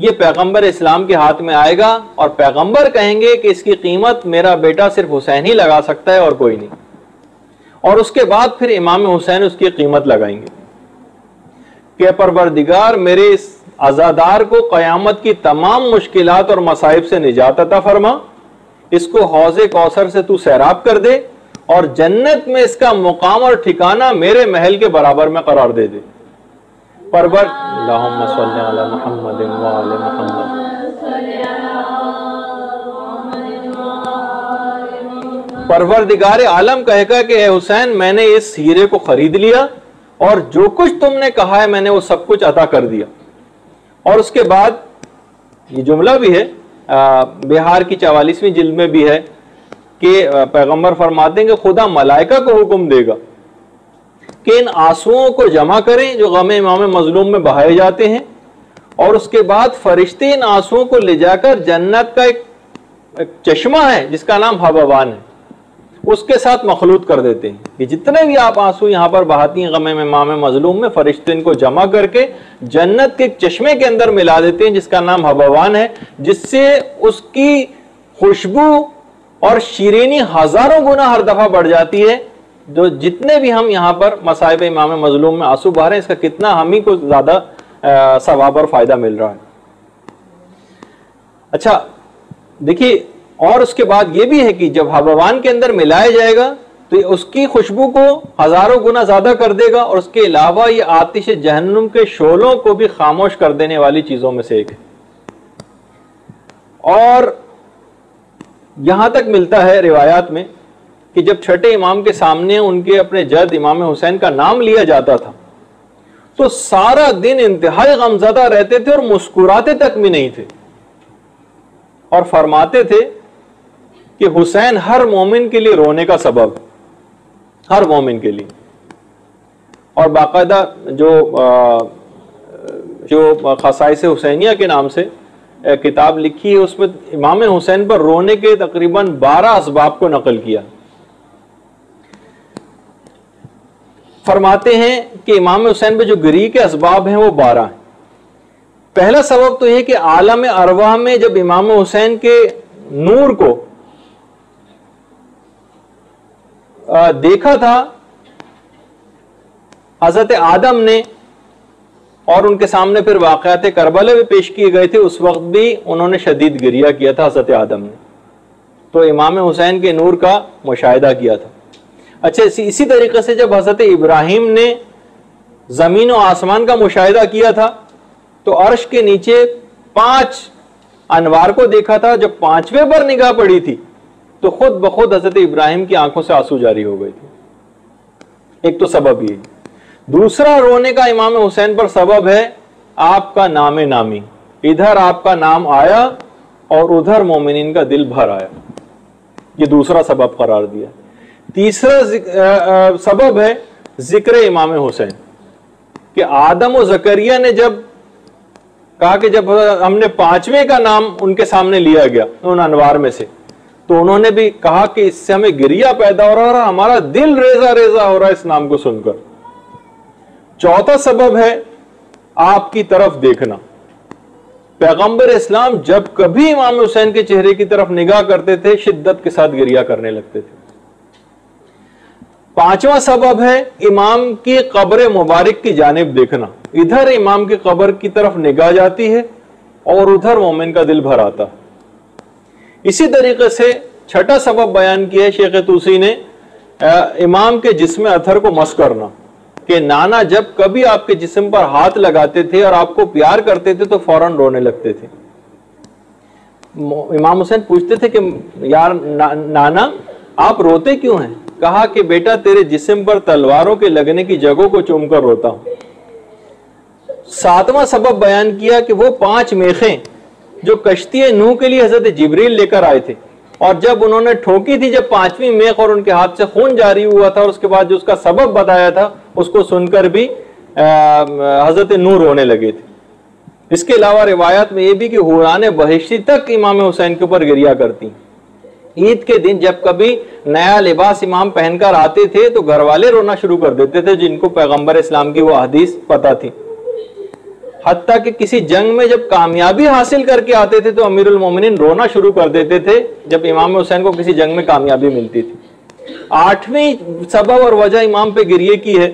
ये पैगंबर इस्लाम के हाथ में आएगा और पैगंबर कहेंगे कि इसकी कीमत मेरा बेटा सिर्फ हुसैन ही लगा सकता है और कोई नहीं। और उसके बाद फिर इमाम हुसैन उसकी कीमत लगाएंगे कि परवरदिगार मेरे इस अज़ादार को क़यामत की तमाम मुश्किलात और मसाइब से निजात अता फरमा, इसको हौज़े कौसर से तू सैराब कर दे और जन्नत में इसका मुकाम और ठिकाना मेरे महल के बराबर में करार दे दे। अल्लाहुम्मा सल्ली अला मुहम्मद व आले मुहम्मद। परवरदिगार आलम कहेगा कि ए हुसैन मैंने इस हीरे को खरीद लिया और जो कुछ तुमने कहा है मैंने वो सब कुछ अता कर दिया। और उसके बाद ये जुमला भी है, बिहार की 44वीं जिल्द में भी है कि पैगंबर फरमाते हैं कि खुदा मलाइका को हुक्म देगा कि इन आंसुओं को जमा करें जो गम इमाम मजलूम में बहाए जाते हैं, और उसके बाद फरिश्ते इन आंसुओं को ले जाकर जन्नत का एक चश्मा है जिसका नाम हबवान है, उसके साथ मखलूत कर देते हैं कि जितने भी आप आंसू यहाँ पर बहाती हैं गम इमाम मजलूम में, फरिश्ते इनको जमा करके जन्नत के एक चश्मे के अंदर मिला देते हैं जिसका नाम हबवान है, जिससे उसकी खुशबू और शीरीनी हजारों गुना हर दफा बढ़ जाती है। जो जितने भी हम यहाँ पर मसाइब इमाम मजलूम में आंसू बहा रहे हैं, इसका कितना हम ही को ज्यादा सवाब और फायदा मिल रहा है। अच्छा देखिए, और उसके बाद ये भी है कि जब हबवान के अंदर मिलाया जाएगा तो उसकी खुशबू को हजारों गुना ज्यादा कर देगा, और उसके अलावा ये आतिश जहन्नुम के शोलों को भी खामोश कर देने वाली चीजों में से एक है। और यहां तक मिलता है रिवायात में कि जब छठे इमाम के सामने उनके अपने जद इमाम हुसैन का नाम लिया जाता था तो सारा दिन इंतहाई गमज़दा रहते थे और मुस्कुराते तक भी नहीं थे, और फरमाते थे कि हुसैन हर मोमिन के लिए रोने का सबब, हर मोमिन के लिए। और बाकायदा जो खसाइस हुसैनिया के नाम से किताब लिखी है, उसमें इमाम हुसैन पर रोने के तकरीबन 12 असबाब को नकल किया। फरमाते हैं कि इमाम हुसैन पे जो गिरी के असबाब हैं वो 12 हैं। पहला सबब तो यह कि आलम अरवाह में जब इमाम हुसैन के नूर को देखा था हजरत आदम ने, और उनके सामने फिर वाक़यात करबला भी पेश किए गए थे, उस वक्त भी उन्होंने शदीद गिरिया किया था हजरत आदम ने, तो इमाम हुसैन के नूर का मुशाहिदा किया था। अच्छा, इसी तरीके से जब हजरत इब्राहिम ने जमीन और आसमान का मुशाहिदा किया था तो अर्श के नीचे 5 अनवार को देखा था। जब 5वें पर निगाह पड़ी थी तो खुद ब खुद हजरत इब्राहिम की आंखों से आंसू जारी हो गए थे। एक तो सबब ये। दूसरा रोने का इमाम हुसैन पर सबब है आपका नामे नामी, इधर आपका नाम आया और उधर मोमिनीन का दिल भर आया, ये दूसरा सबब करार दिया। तीसरा सबब है जिक्र इमाम हुसैन कि आदम और जकरिया ने जब कहा कि जब हमने 5वें का नाम उनके सामने लिया गया उन अनवार में से, तो उन्होंने भी कहा कि इससे हमें गिरिया पैदा हो रहा है और हमारा दिल रेजा रेजा हो रहा है इस नाम को सुनकर। चौथा सबब है आपकी तरफ देखना। पैगंबर इस्लाम जब कभी इमाम हुसैन के चेहरे की तरफ निगाह करते थे शिद्दत के साथ गिरिया करने लगते थे। पांचवा सबब है इमाम की कब्र मुबारक की जानिब देखना। इधर इमाम की कब्र की तरफ निगाह जाती है और उधर मोमिन का दिल भर आता है। इसी तरीके से छठा सबब बयान किया है शेख तूसी ने, इमाम के जिस्म अथर को मस करना, कि नाना जब कभी आपके जिस्म पर हाथ लगाते थे और आपको प्यार करते थे तो फौरन रोने लगते थे। इमाम हुसैन पूछते थे कि यार नाना आप रोते क्यों हैं? कहा कि बेटा तेरे जिस्म पर तलवारों के लगने की जगहों को चूमकर रोता हूं। सातवां सबब बयान किया कि वो 5 मेखें जो कश्ती नूह के लिए हजरत जिब्रील लेकर आए थे, और जब उन्होंने ठोकी थी, जब 5वीं मेख और उनके हाथ से खून जारी हुआ था और उसके बाद जो उसका सबब बताया था उसको सुनकर भी हजरत नूह रोने लगे थे। इसके अलावा रिवायत में यह भी कि हुराने बहिश्ती तक इमाम हुसैन के ऊपर गिरिया करती। ईद के दिन जब कभी नया लिबास इमाम पहनकर आते थे तो घर वाले रोना शुरू कर देते थे, जिनको पैगंबर इस्लाम की वो हदीस पता थी। हत्ता कि किसी जंग में जब कामयाबी हासिल करके आते थे तो अमीरुल मोमिनीन रोना शुरू कर देते थे जब इमाम हुसैन को किसी जंग में कामयाबी मिलती थी। 8वीं सबब और वजह इमाम पे गिरिए की है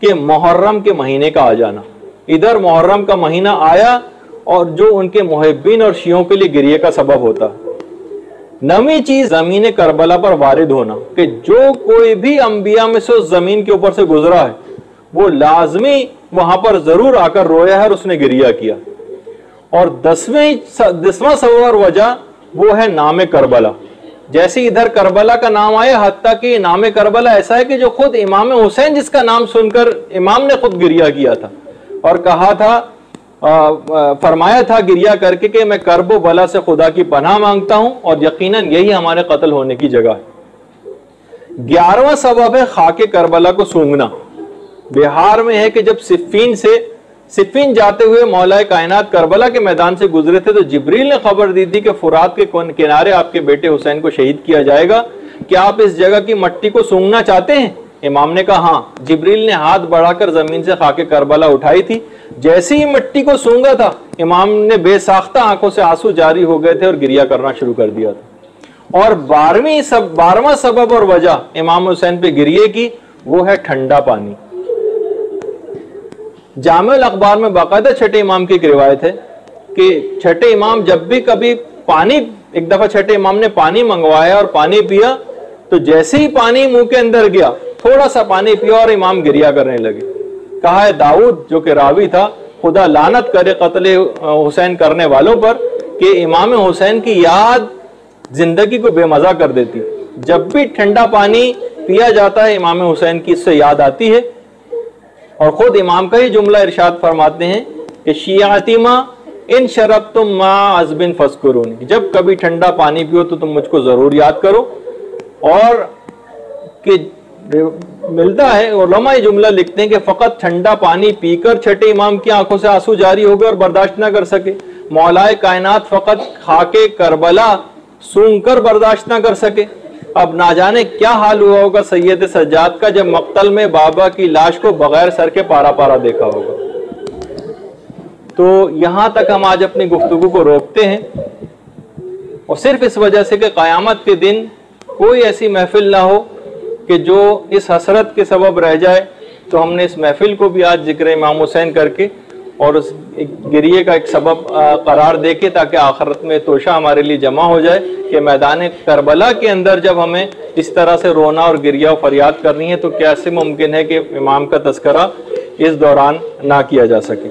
कि मुहर्रम के महीने का आ जाना। इधर मुहर्रम का महीना आया और जो उनके मुहिब्बीन और शियों के लिए गिरिए का सबब होता है। 9वीं चीज जमीन करबला पर वारिद होना, कि जो कोई भी अंबिया में से उस जमीन के ऊपर से गुजरा है वो लाजमी वहां पर जरूर आकर रोया है और उसने गिरिया किया। और 10वां सबब और वजह वो है नाम करबला। जैसे इधर करबला का नाम आया, हत्ता कि नाम करबला ऐसा है कि जो खुद इमाम हुसैन जिसका नाम सुनकर इमाम ने खुद गिरिया किया था और कहा था, फरमाया था गिरिया करके कि मैं करबो बला से खुदा की पनाह मांगता हूं और यकीनन यही हमारे कत्ल होने की जगह है। 11वां सबब है खाके करबला को सूंघना। बिहार में है कि जब सिफ़ीन जाते हुए मौलाए कायनात करबला के मैदान से गुजरे थे तो जिब्रील ने खबर दी थी कि फुरात के किनारे आपके बेटे हुसैन को शहीद किया जाएगा, क्या आप इस जगह की मट्टी को सूंघना चाहते हैं? इमाम ने कहा हाँ। जिब्रील ने हाथ बढ़ाकर जमीन से खाके करबला उठाई थी। जैसे ही मिट्टी को सूंघा था इमाम ने बेसाख्ता आंखों से आंसू जारी हो गए थे और गिरिया करना शुरू कर दिया था। और 12वां सबब और वजह इमाम हुसैन पे गिरिए की वो है ठंडा पानी। जामिउल अखबार में बाकायदा छठे इमाम की एक रिवायत है कि छठे इमाम जब भी कभी पानी, एक दफा छठे इमाम ने पानी मंगवाया और पानी पिया तो जैसे ही पानी मुंह के अंदर गया थोड़ा सा पानी पिया और इमाम गिरिया करने लगे। कहा है दाऊद जो कि रावी था, खुदा लानत करे कत्ले हुसैन करने वालों पर, कि इमाम हुसैन की याद जिंदगी को बेमजा कर देती। जब भी ठंडा पानी पिया जाता है इमाम हुसैन की इससे याद आती है। और खुद इमाम का ही जुमला इरशाद फरमाते हैं कि शियातिमा इन शरब तुम माँ अजबिन फस्कुरून, जब कभी ठंडा पानी पियो तो तुम मुझको जरूर याद करो। और कि मिलता है उलमा ये जुमला लिखते हैं कि फकत ठंडा पानी पीकर छठे इमाम की आंखों से आंसू जारी हो गए और बर्दाश्त ना कर सके, मौलाए कायनात फकत खाके करबला सूंघ कर बर्दाश्त ना कर सके। अब ना जाने क्या हाल हुआ होगा सैयद सज्जाद का जब मक्तल में बाबा की लाश को बगैर सर के पारा पारा देखा होगा। तो यहां तक हम आज अपनी गुफ्तगू को रोकते हैं, और सिर्फ इस वजह से कि क़यामत के दिन कोई ऐसी महफिल ना हो कि जो इस हसरत के सबब रह जाए। तो हमने इस महफिल को भी आज जिक्र इमाम हुसैन करके और उस गिरिए का एक सबब करार देके, ताकि आखिरत में तोशा हमारे लिए जमा हो जाए कि मैदान करबला के अंदर जब हमें इस तरह से रोना और गिरिया और फरियाद करनी है तो कैसे मुमकिन है कि इमाम का तस्करा इस दौरान ना किया जा सके।